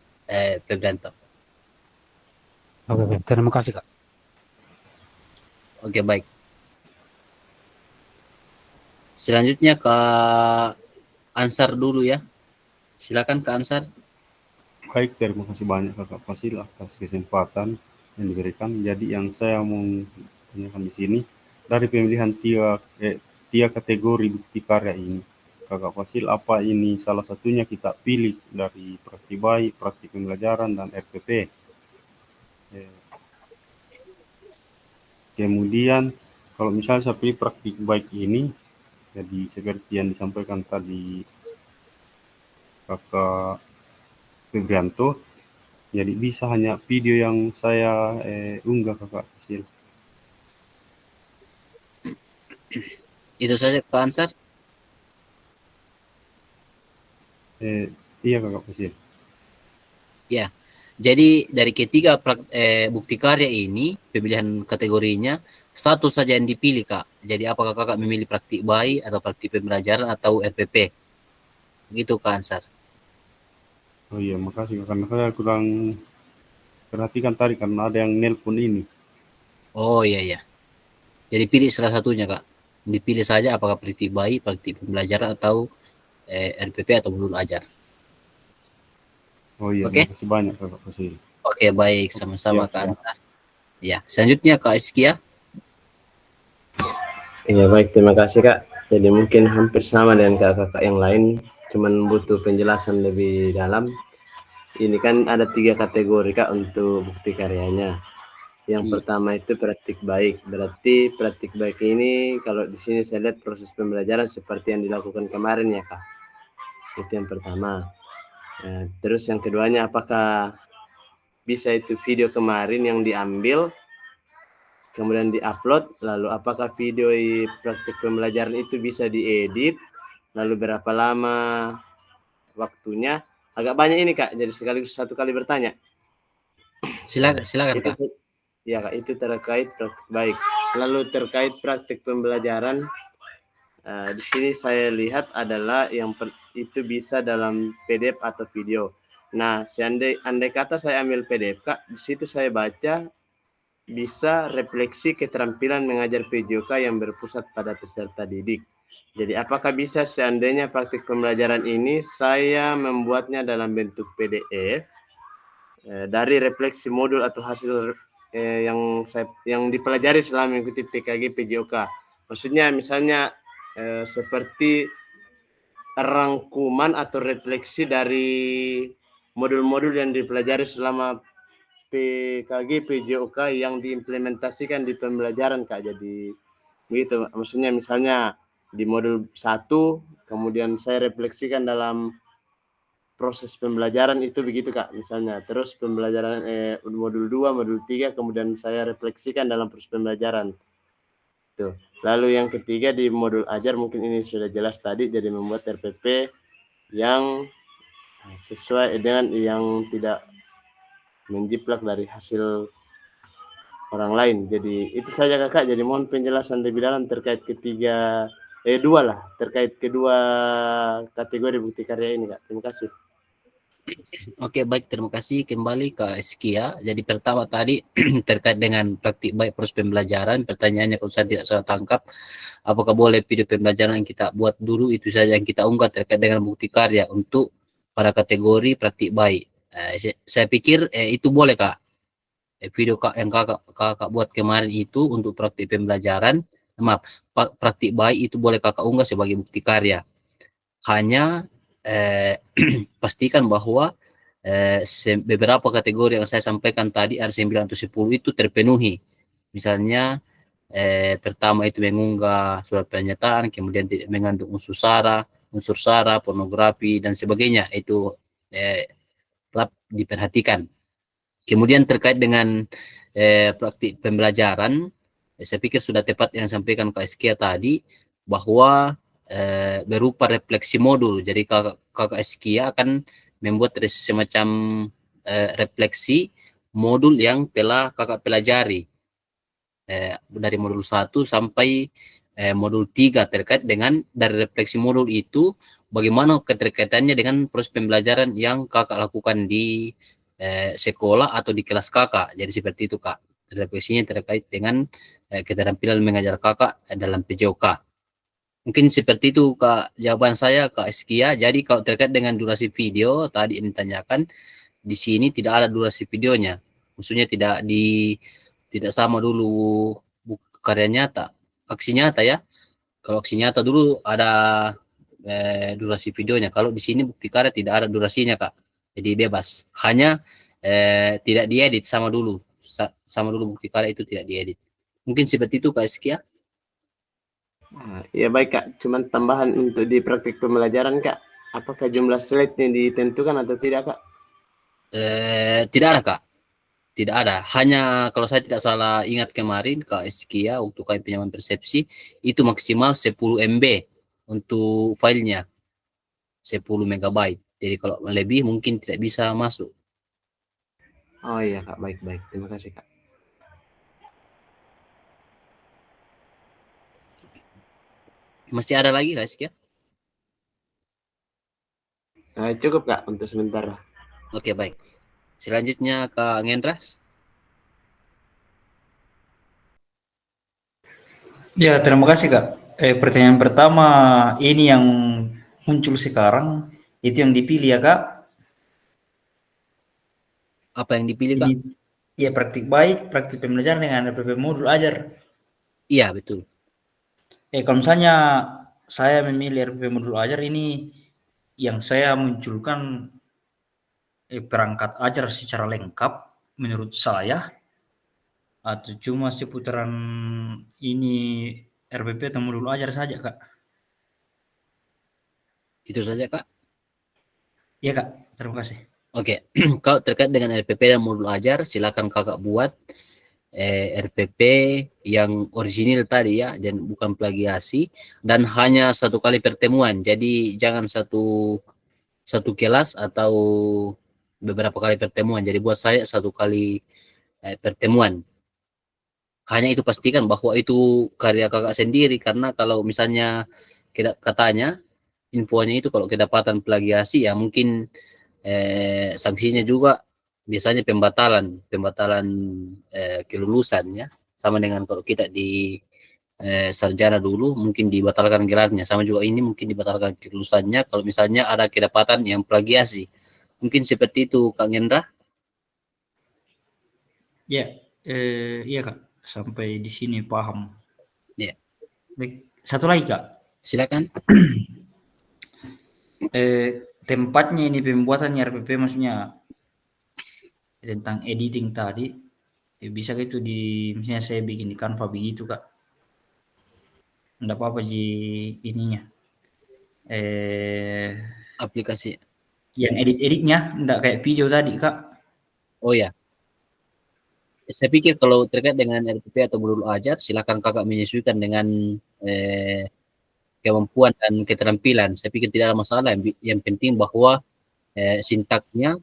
Febrianto. Oke. Terima kasih, Kak. Oke, baik. Selanjutnya Kak Ansar dulu ya. Silakan Kak Ansar. Baik, terima kasih banyak Kakak Fasil atas kesempatan yang diberikan. Jadi yang saya mau tanyakan di sini, dari pemilihan tiga kategori bukti karya ini, Kakak Fasil, apa ini salah satunya kita pilih dari praktik baik, praktik pembelajaran, dan RPP? Kemudian kalau misalnya saya pilih praktik baik ini, jadi seperti yang disampaikan tadi Kakak Febrianto, jadi bisa hanya video yang saya unggah Kakak Fasil. Itu saja Kak Ansar. Iya Kakak Fasil. Ya. Jadi dari ketiga bukti karya ini, pemilihan kategorinya satu saja yang dipilih Kak. Jadi apakah Kakak memilih praktik baik atau praktik pembelajaran atau RPP? Begitu Kak Ansar. Oh iya, makasih karena saya kurang perhatikan tadi karena ada yang nelpon ini. Oh iya. Jadi pilih salah satunya Kak. Dipilih saja apakah praktik baik, praktik pembelajaran atau RPP atau modul ajar. Oh iya, Oke. makasih banyak Kakak Fasil. Oke, baik, sama-sama Siap, Kak Ansar. Ya, selanjutnya Kak Iskia. Iya baik, terima kasih Kak. Jadi mungkin hampir sama dengan kakak-kakak yang lain, cuman butuh penjelasan lebih dalam. Ini kan ada 3 kategori Kak untuk bukti karyanya. Yang pertama itu praktik baik. Berarti praktik baik ini kalau di sini saya lihat proses pembelajaran seperti yang dilakukan kemarin ya Kak. Itu yang pertama. Terus yang keduanya, apakah bisa itu video kemarin yang diambil kemudian diupload, lalu apakah video praktik pembelajaran itu bisa diedit, lalu berapa lama waktunya? Agak banyak ini Kak, jadi sekaligus satu kali bertanya. Silakan Kak. Ya Kak, itu terkait praktik baik. Lalu terkait praktik pembelajaran, di sini saya lihat adalah yang itu bisa dalam PDF atau video. Nah, andai kata saya ambil PDF Kak, di situ saya baca bisa refleksi keterampilan mengajar PJOK yang berpusat pada peserta didik. Jadi apakah bisa seandainya praktik pembelajaran ini saya membuatnya dalam bentuk PDF dari refleksi modul atau hasil yang dipelajari selama mengikuti PKG PJOK. Maksudnya misalnya seperti rangkuman atau refleksi dari modul-modul yang dipelajari selama PKG PJOK yang diimplementasikan di pembelajaran, Kak. Jadi begitu, maksudnya misalnya di modul 1 kemudian saya refleksikan dalam proses pembelajaran itu begitu, Kak, misalnya. Terus pembelajaran modul 2, modul 3 kemudian saya refleksikan dalam proses pembelajaran. Tuh. Lalu yang ketiga di modul ajar, mungkin ini sudah jelas tadi, jadi membuat RPP yang sesuai dengan yang tidak menjiplak dari hasil orang lain. Jadi itu saja, Kakak. Jadi mohon penjelasan lebih dalam terkait terkait kedua kategori bukti karya ini, Kak. Terima kasih. Oke, baik, terima kasih kembali ke Eskia. Jadi pertama tadi terkait dengan praktik baik proses pembelajaran, pertanyaannya kalau saya tidak salah tangkap, apakah boleh video pembelajaran yang kita buat dulu itu saja yang kita unggah terkait dengan bukti karya untuk pada kategori praktik baik. Saya pikir itu boleh, Kak. Video yang kakak buat kemarin itu untuk praktik pembelajaran, praktik baik itu boleh kakak unggah sebagai bukti karya. Hanya pastikan bahwa beberapa kategori yang saya sampaikan tadi R9 atau 10 itu terpenuhi. Misalnya pertama itu mengunggah surat pernyataan, kemudian tidak mengandung unsur sara, pornografi dan sebagainya, itu tetap diperhatikan. Kemudian terkait dengan praktik pembelajaran, saya pikir sudah tepat yang sampaikan Kak Eskia tadi, bahwa berupa refleksi modul. Jadi Kak Eskia akan membuat semacam refleksi modul yang telah Kakak pelajari dari modul 1 sampai modul 3 terkait dengan dari refleksi modul itu bagaimana keterkaitannya dengan proses pembelajaran yang Kakak lakukan di sekolah atau di kelas Kakak. Jadi seperti itu, Kak. Refleksinya terkait dengan keterampilan mengajar Kakak dalam PJOK. Mungkin seperti itu, Kak, jawaban saya, Kak Eskia. Jadi kalau terkait dengan durasi video tadi yang ditanyakan, di sini tidak ada durasi videonya. Maksudnya tidak sama dulu karya nyata, aksi nyata ya. Kalau aksi nyata dulu ada durasi videonya. Kalau di sini bukti karya tidak ada durasinya, Kak. Jadi bebas. Hanya tidak diedit sama dulu. Sama dulu bukti karya itu tidak diedit. Mungkin seperti itu, Kak Eskia. Ya baik, Kak. Cuman tambahan untuk di praktik pembelajaran, Kak. Apakah jumlah slide-nya ditentukan atau tidak, Kak? Tidak ada, Kak. Tidak ada. Hanya kalau saya tidak salah ingat kemarin, Kak Eskia, untuk kain penyamaan persepsi, itu maksimal 10 MB untuk filenya. 10 MB. Jadi kalau lebih mungkin tidak bisa masuk. Oh iya, Kak. Baik-baik. Terima kasih, Kak. Masih ada lagi, Kak Eskia? Cukup, Kak, untuk sementara. Oke, baik. Selanjutnya Kak Ngendras. Ya, terima kasih, Kak. Pertanyaan pertama ini yang muncul sekarang, itu yang dipilih ya, Kak? Apa yang dipilih, Kak? Iya, praktik baik, praktik pembelajaran dengan RPP modul ajar. Iya, betul. Kalau misalnya saya memilih RPP modul ajar ini, yang saya munculkan perangkat ajar secara lengkap menurut saya, atau cuma seputaran ini RPP atau modul ajar saja, Kak? Itu saja, Kak. Iya, Kak. Terima kasih. Oke, kalau terkait dengan RPP dan modul ajar, silakan Kakak buat RPP yang original tadi ya, dan bukan plagiasi, dan hanya 1 kali pertemuan. Jadi jangan satu kelas atau beberapa kali pertemuan. Jadi buat saya 1 kali pertemuan. Hanya itu pastikan bahwa itu karya Kakak sendiri, karena kalau misalnya katanya infonya itu kalau kedapatan plagiasi ya mungkin sanksinya juga biasanya pembatalan kelulusan ya, sama dengan kalau kita sarjana dulu mungkin dibatalkan gelarnya, sama juga ini mungkin dibatalkan kelulusannya kalau misalnya ada kedapatan yang plagiasi. Mungkin seperti itu Kang Hendra. Ya, iya Kak, sampai di sini paham. Ya. Baik, satu lagi Kak. Silakan. Tempatnya ini pembuatan RPP maksudnya tentang editing tadi, bisa gitu misalnya saya bikin di Canva begitu Kak. Enggak apa-apa ininya. Aplikasi. Yang edit-editnya enggak kayak video tadi Kak. Oh ya. Saya pikir kalau terkait dengan RPP atau modul ajar, silakan kakak menyesuaikan dengan kemampuan dan keterampilan. Saya pikir tidak ada masalah. Yang penting bahwa sintaknya,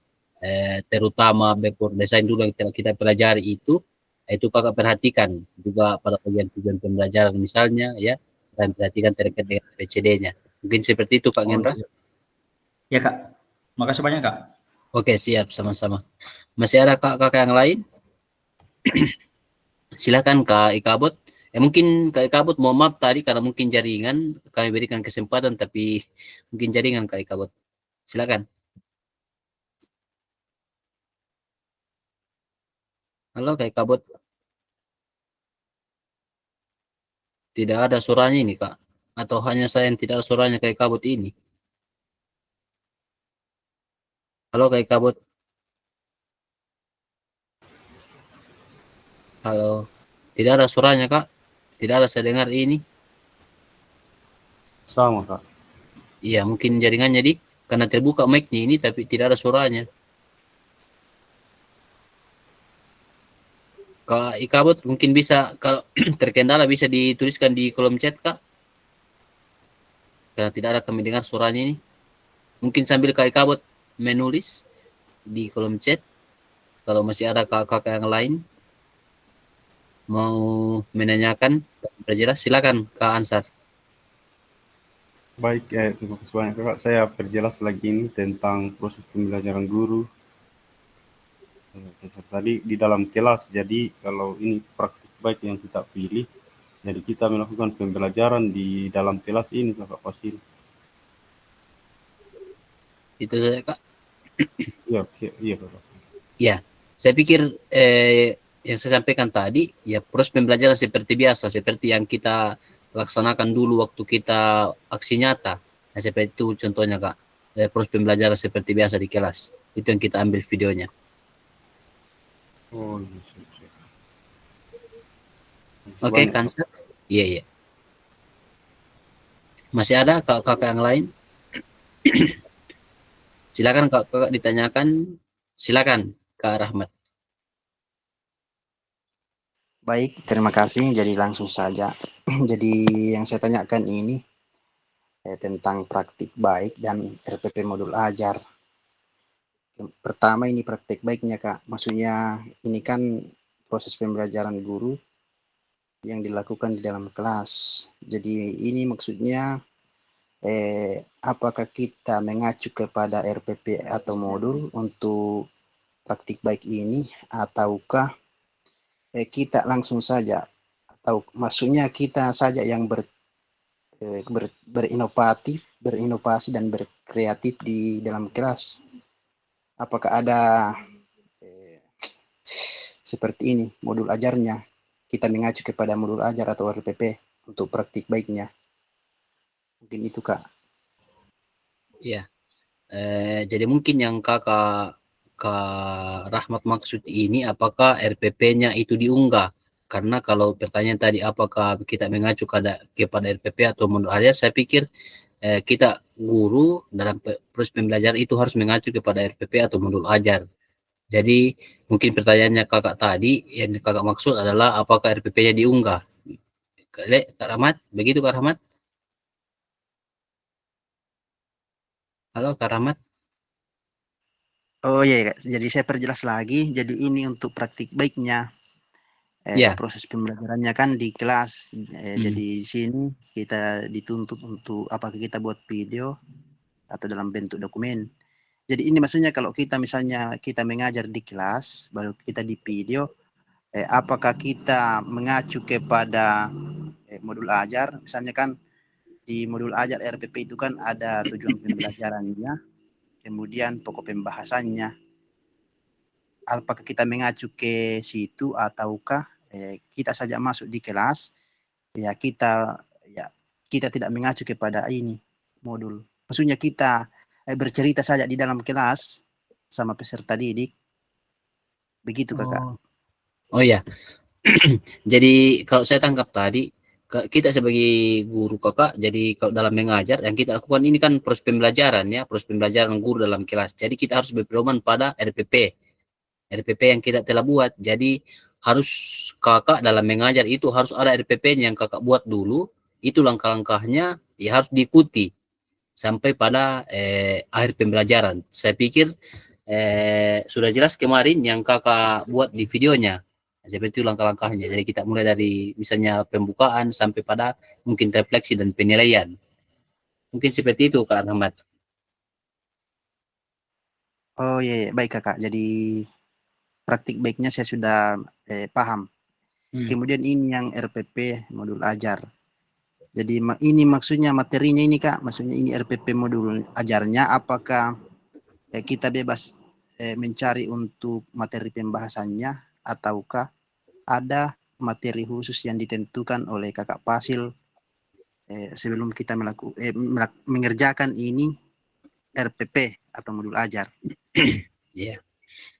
terutama backward design dulu yang kita pelajari itu kakak perhatikan juga pada bagian tujuan pembelajaran misalnya ya, dan perhatikan terkait dengan PCD-nya. Mungkin seperti itu Pak Hendra. Ya Kak, makasih banyak Kak. Oke, siap, sama-sama. Masih ada kakak yang lain? Silakan Kak Ikabot. Mungkin Kak Ikabot, mohon maaf tadi karena mungkin jaringan kami berikan kesempatan, tapi mungkin jaringan Kak Ikabot. Silakan. Halo Kak Ikabot. Tidak ada suaranya ini Kak. Atau hanya saya yang tidak ada suaranya Kak Ikabot ini. Halo Kak Ikabot. Halo. Tidak ada suaranya Kak. Tidak ada saya dengar ini. Sama Kak. Iya, mungkin jaringannya karena terbuka mic-nya ini tapi tidak ada suaranya. Kak Ikabot mungkin bisa, kalau terkendala bisa dituliskan di kolom chat Kak. Karena tidak ada kami dengar suaranya ini. Mungkin sambil Kak Ikabot menulis di kolom chat. Kalau masih ada kakak yang lain mau menanyakan, perjelas, silakan Kak Ansar. Baik, terima kasih banyak Kakak. Saya perjelas lagi ini tentang proses pembelajaran guru. Tadi di dalam kelas, jadi kalau ini praktik baik yang kita pilih, jadi kita melakukan pembelajaran di dalam kelas ini Kakak Fasil. Itu saja Kak. Iya Kakak. Ya, saya pikir yang saya sampaikan tadi, ya proses pembelajaran seperti biasa, seperti yang kita laksanakan dulu waktu kita aksi nyata. Nah, seperti itu contohnya Kak. Proses pembelajaran seperti biasa di kelas. Itu yang kita ambil videonya. Oh, Oke, Kansa. Iya. Masih ada kakak yang lain? Silakan kakak ditanyakan. Silakan Kak Rahmat. Baik, terima kasih. Jadi langsung saja. Jadi yang saya tanyakan ini tentang praktik baik dan RPP modul ajar. Pertama ini praktik baiknya Kak. Maksudnya ini kan proses pembelajaran guru yang dilakukan di dalam kelas. Jadi ini maksudnya apakah kita mengacu kepada RPP atau modul untuk praktik baik ini, ataukah kita langsung saja, atau maksudnya kita saja yang berinovasi dan berkreatif di dalam kelas. Apakah ada seperti ini modul ajarnya, kita mengacu kepada modul ajar atau RPP untuk praktik baiknya? Mungkin itu Kak. Iya. Jadi mungkin yang Kak Rahmat maksud ini, apakah RPP-nya itu diunggah? Karena kalau pertanyaan tadi apakah kita mengacu kepada RPP atau modul ajar, saya pikir kita guru dalam proses pembelajaran itu harus mengacu kepada RPP atau modul ajar. Jadi mungkin pertanyaannya kakak tadi, yang kakak maksud adalah apakah RPP-nya diunggah? Kak Rahmat, begitu Kak Rahmat? Halo Kak Rahmat. Oh iya, jadi saya perjelas lagi. Jadi ini untuk praktik baiknya. Proses pembelajarannya kan di kelas. Jadi di sini kita dituntut untuk apakah kita buat video atau dalam bentuk dokumen. Jadi ini maksudnya kalau kita misalnya kita mengajar di kelas, baru kita di video, apakah kita mengacu kepada modul ajar, misalnya kan di modul ajar RPP itu kan ada tujuan pembelajarannya, kemudian pokok pembahasannya. Apakah kita mengacu ke situ ataukah kita saja masuk di kelas ya kita tidak mengacu kepada ini modul. Maksudnya kita bercerita saja di dalam kelas sama peserta didik. Begitu Kakak. Oh ya. Jadi kalau saya tangkap tadi, kita sebagai guru Kakak, jadi kalau dalam mengajar yang kita lakukan ini kan proses pembelajaran ya, proses pembelajaran guru dalam kelas. Jadi kita harus berpedoman pada RPP yang kita telah buat. Jadi harus Kakak dalam mengajar itu harus ada RPP-nya yang Kakak buat dulu. Itu langkah-langkahnya ya harus diikuti sampai pada akhir pembelajaran. Saya pikir sudah jelas kemarin yang Kakak buat di videonya. Seperti itu langkah-langkahnya. Jadi kita mulai dari misalnya pembukaan sampai pada mungkin refleksi dan penilaian. Mungkin seperti itu Kak Rahmat. Oh iya, baik Kakak. Jadi praktik baiknya saya sudah paham. Kemudian ini yang RPP modul ajar. Jadi ini maksudnya materinya ini Kak, maksudnya ini RPP modul ajarnya, apakah kita bebas mencari untuk materi pembahasannya ataukah ada materi khusus yang ditentukan oleh Kakak Pasil sebelum kita mengerjakan ini RPP atau modul ajar. Ya.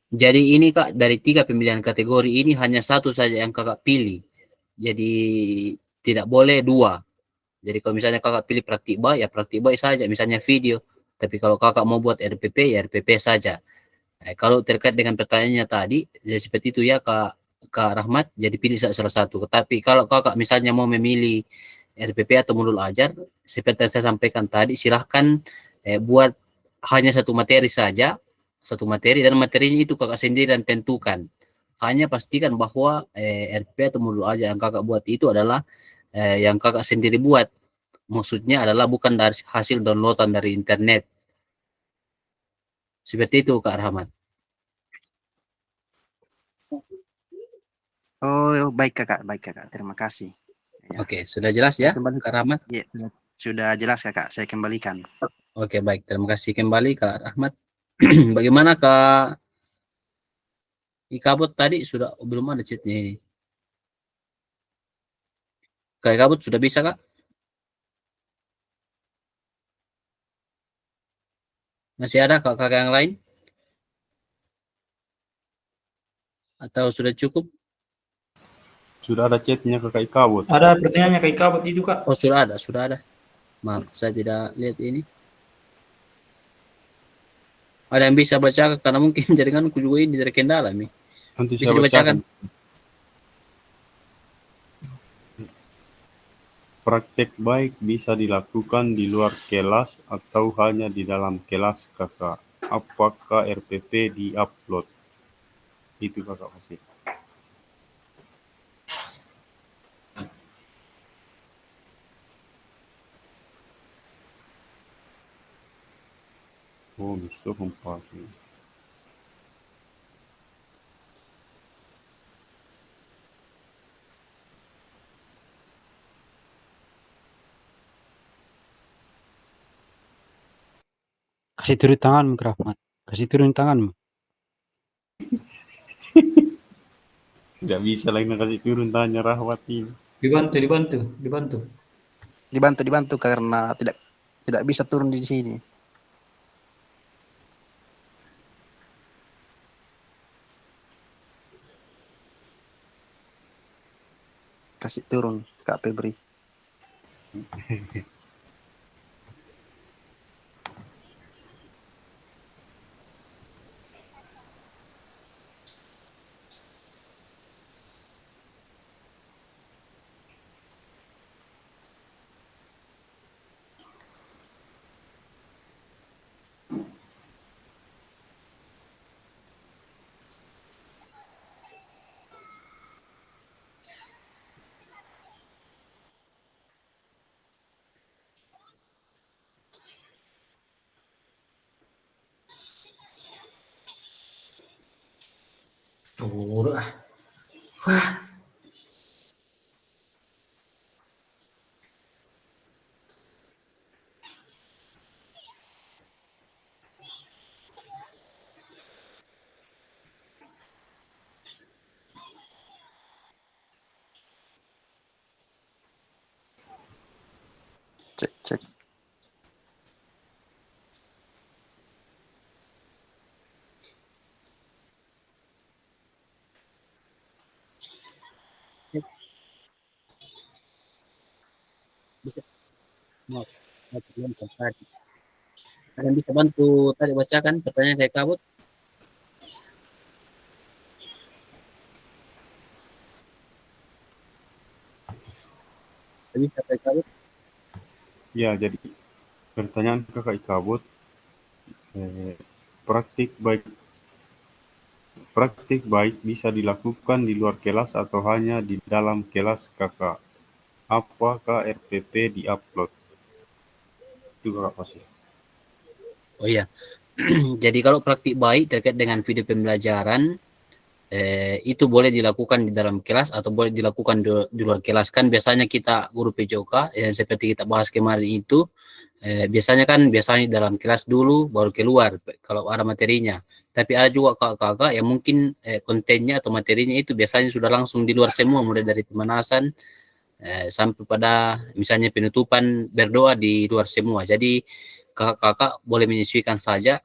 Jadi ini Kak, dari 3 pemilihan kategori ini hanya satu saja yang Kakak pilih. Jadi tidak boleh 2. Jadi kalau misalnya Kakak pilih praktik baik, ya praktik baik saja, misalnya video. Tapi kalau Kakak mau buat RPP, ya RPP saja. Kalau terkait dengan pertanyaannya tadi, ya seperti itu ya Kak Rahmat, jadi pilih salah satu. Tapi kalau Kakak misalnya mau memilih RPP atau modul ajar, seperti yang saya sampaikan tadi, silahkan buat hanya satu materi saja, satu materi, dan materinya itu Kakak sendiri dan tentukan. Hanya pastikan bahwa RPP atau modul ajar yang Kakak buat itu adalah yang Kakak sendiri buat. Maksudnya adalah bukan dari hasil downloadan dari internet. Seperti itu Kak Rahmat. Oh, baik Kakak, baik Kakak. Terima kasih. Ya. Oke, sudah jelas ya Kak Rahmat? Ya, sudah jelas Kakak, saya kembalikan. Oke, baik. Terima kasih kembali Kak Rahmat. Bagaimana Kak Ikabut tadi sudah belum ada chatnya ini. Kak Ikabut sudah bisa Kak? Masih ada kakak yang lain? Atau sudah cukup? Sudah ada chatnya Kakak Ikabut. Ada pertanyaannya Kak Ikabut itu Kak. Oh sudah ada, sudah ada. Maaf, saya tidak lihat ini. Ada yang bisa baca karena mungkin jaringanku juga ini dari kendala nih. Nanti Bisa saya dibacakan. Praktek baik bisa dilakukan di luar kelas atau hanya di dalam kelas Kakak. Apakah RPP di-upload? Itu Kakak pasti. Oh, bisa kompasi. Kasih turun tanganmu, Kak Rahmat. Kasih turun tanganmu. Tidak bisa lagi kasih turun tanya Rahmat ini. Dibantu karena tidak bisa turun di sini. Kasih turun Kak Febri. Cek, cek. Kalian bisa bantu tadi bacakan pertanyaan saya kabut. Bisa saya kabut. Ya, jadi pertanyaan kakak Ikabut, praktik baik bisa dilakukan di luar kelas atau hanya di dalam kelas kakak? Apakah RPP diupload? Itu kakak pasti. Oh iya. Jadi kalau praktik baik terkait dengan video pembelajaran, itu boleh dilakukan di dalam kelas atau boleh dilakukan di luar kelas. Kan biasanya kita guru PJOK yang seperti kita bahas kemarin itu, biasanya di dalam kelas dulu baru keluar kalau ada materinya. Tapi ada juga kakak-kakak yang mungkin kontennya atau materinya itu biasanya sudah langsung di luar semua, mulai dari pemanasan sampai pada misalnya penutupan berdoa di luar semua. Jadi kakak-kakak boleh menyesuaikan saja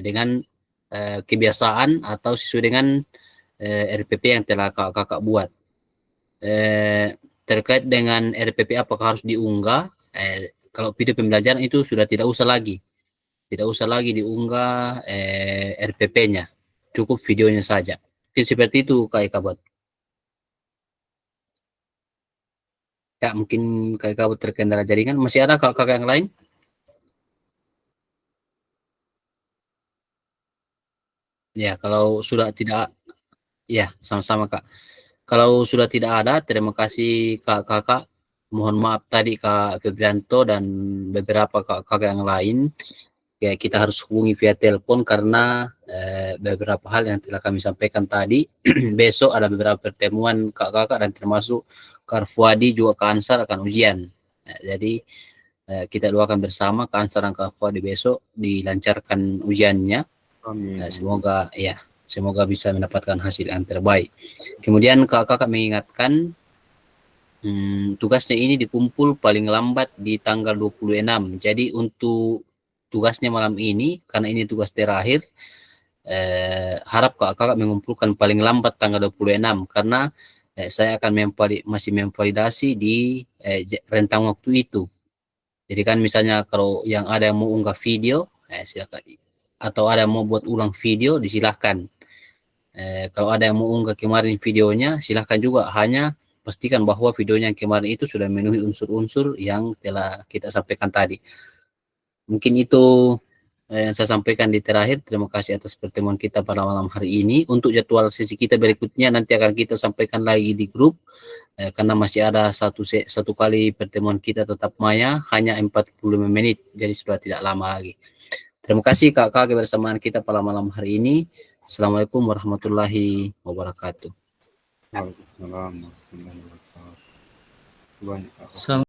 dengan kebiasaan atau sesuai dengan RPP yang telah kakak buat. Terkait dengan RPP apakah harus diunggah? Kalau video pembelajaran itu sudah tidak usah lagi diunggah RPP-nya, cukup videonya saja. Mungkin seperti itu Kak Eka buat. Ya mungkin Kak Eka buat terkendala jaringan. Masih ada kakak yang lain? Ya kalau sudah tidak, ya sama-sama Kak. Kalau sudah tidak ada, terima kasih kakak. Mohon maaf tadi Kak Febrianto dan beberapa kakak yang lain. Ya, kita harus hubungi via telepon karena beberapa hal yang telah kami sampaikan tadi. Besok ada beberapa pertemuan kakak-kakak dan termasuk Kak Fuadi juga Kak Ansar akan ujian. Jadi kita doakan bersama Kak Ansar dan Kak Fuadi besok dilancarkan ujiannya. Amin. Semoga bisa mendapatkan hasil yang terbaik. Kemudian kakak mengingatkan tugasnya ini dikumpul paling lambat di tanggal 26. Jadi untuk tugasnya malam ini, karena ini tugas terakhir, harap kakak mengumpulkan paling lambat tanggal 26 karena saya akan masih memvalidasi di rentang waktu itu. Jadi kan misalnya kalau yang ada yang mau unggah video, silakan. Atau ada yang mau buat ulang video, disilahkan. Kalau ada yang mau unggah kemarin videonya, silahkan juga. Hanya pastikan bahwa videonya yang kemarin itu sudah memenuhi unsur-unsur yang telah kita sampaikan tadi. Mungkin itu yang saya sampaikan di terakhir. Terima kasih atas pertemuan kita pada malam hari ini. Untuk jadwal sesi kita berikutnya nanti akan kita sampaikan lagi di grup. Karena masih ada satu kali pertemuan kita tetap maya, hanya 45 menit. Jadi sudah tidak lama lagi. Terima kasih kakak kebersamaan kita pada malam hari ini. Assalamualaikum warahmatullahi wabarakatuh. Waalaikumsalam warahmatullahi wabarakatuh.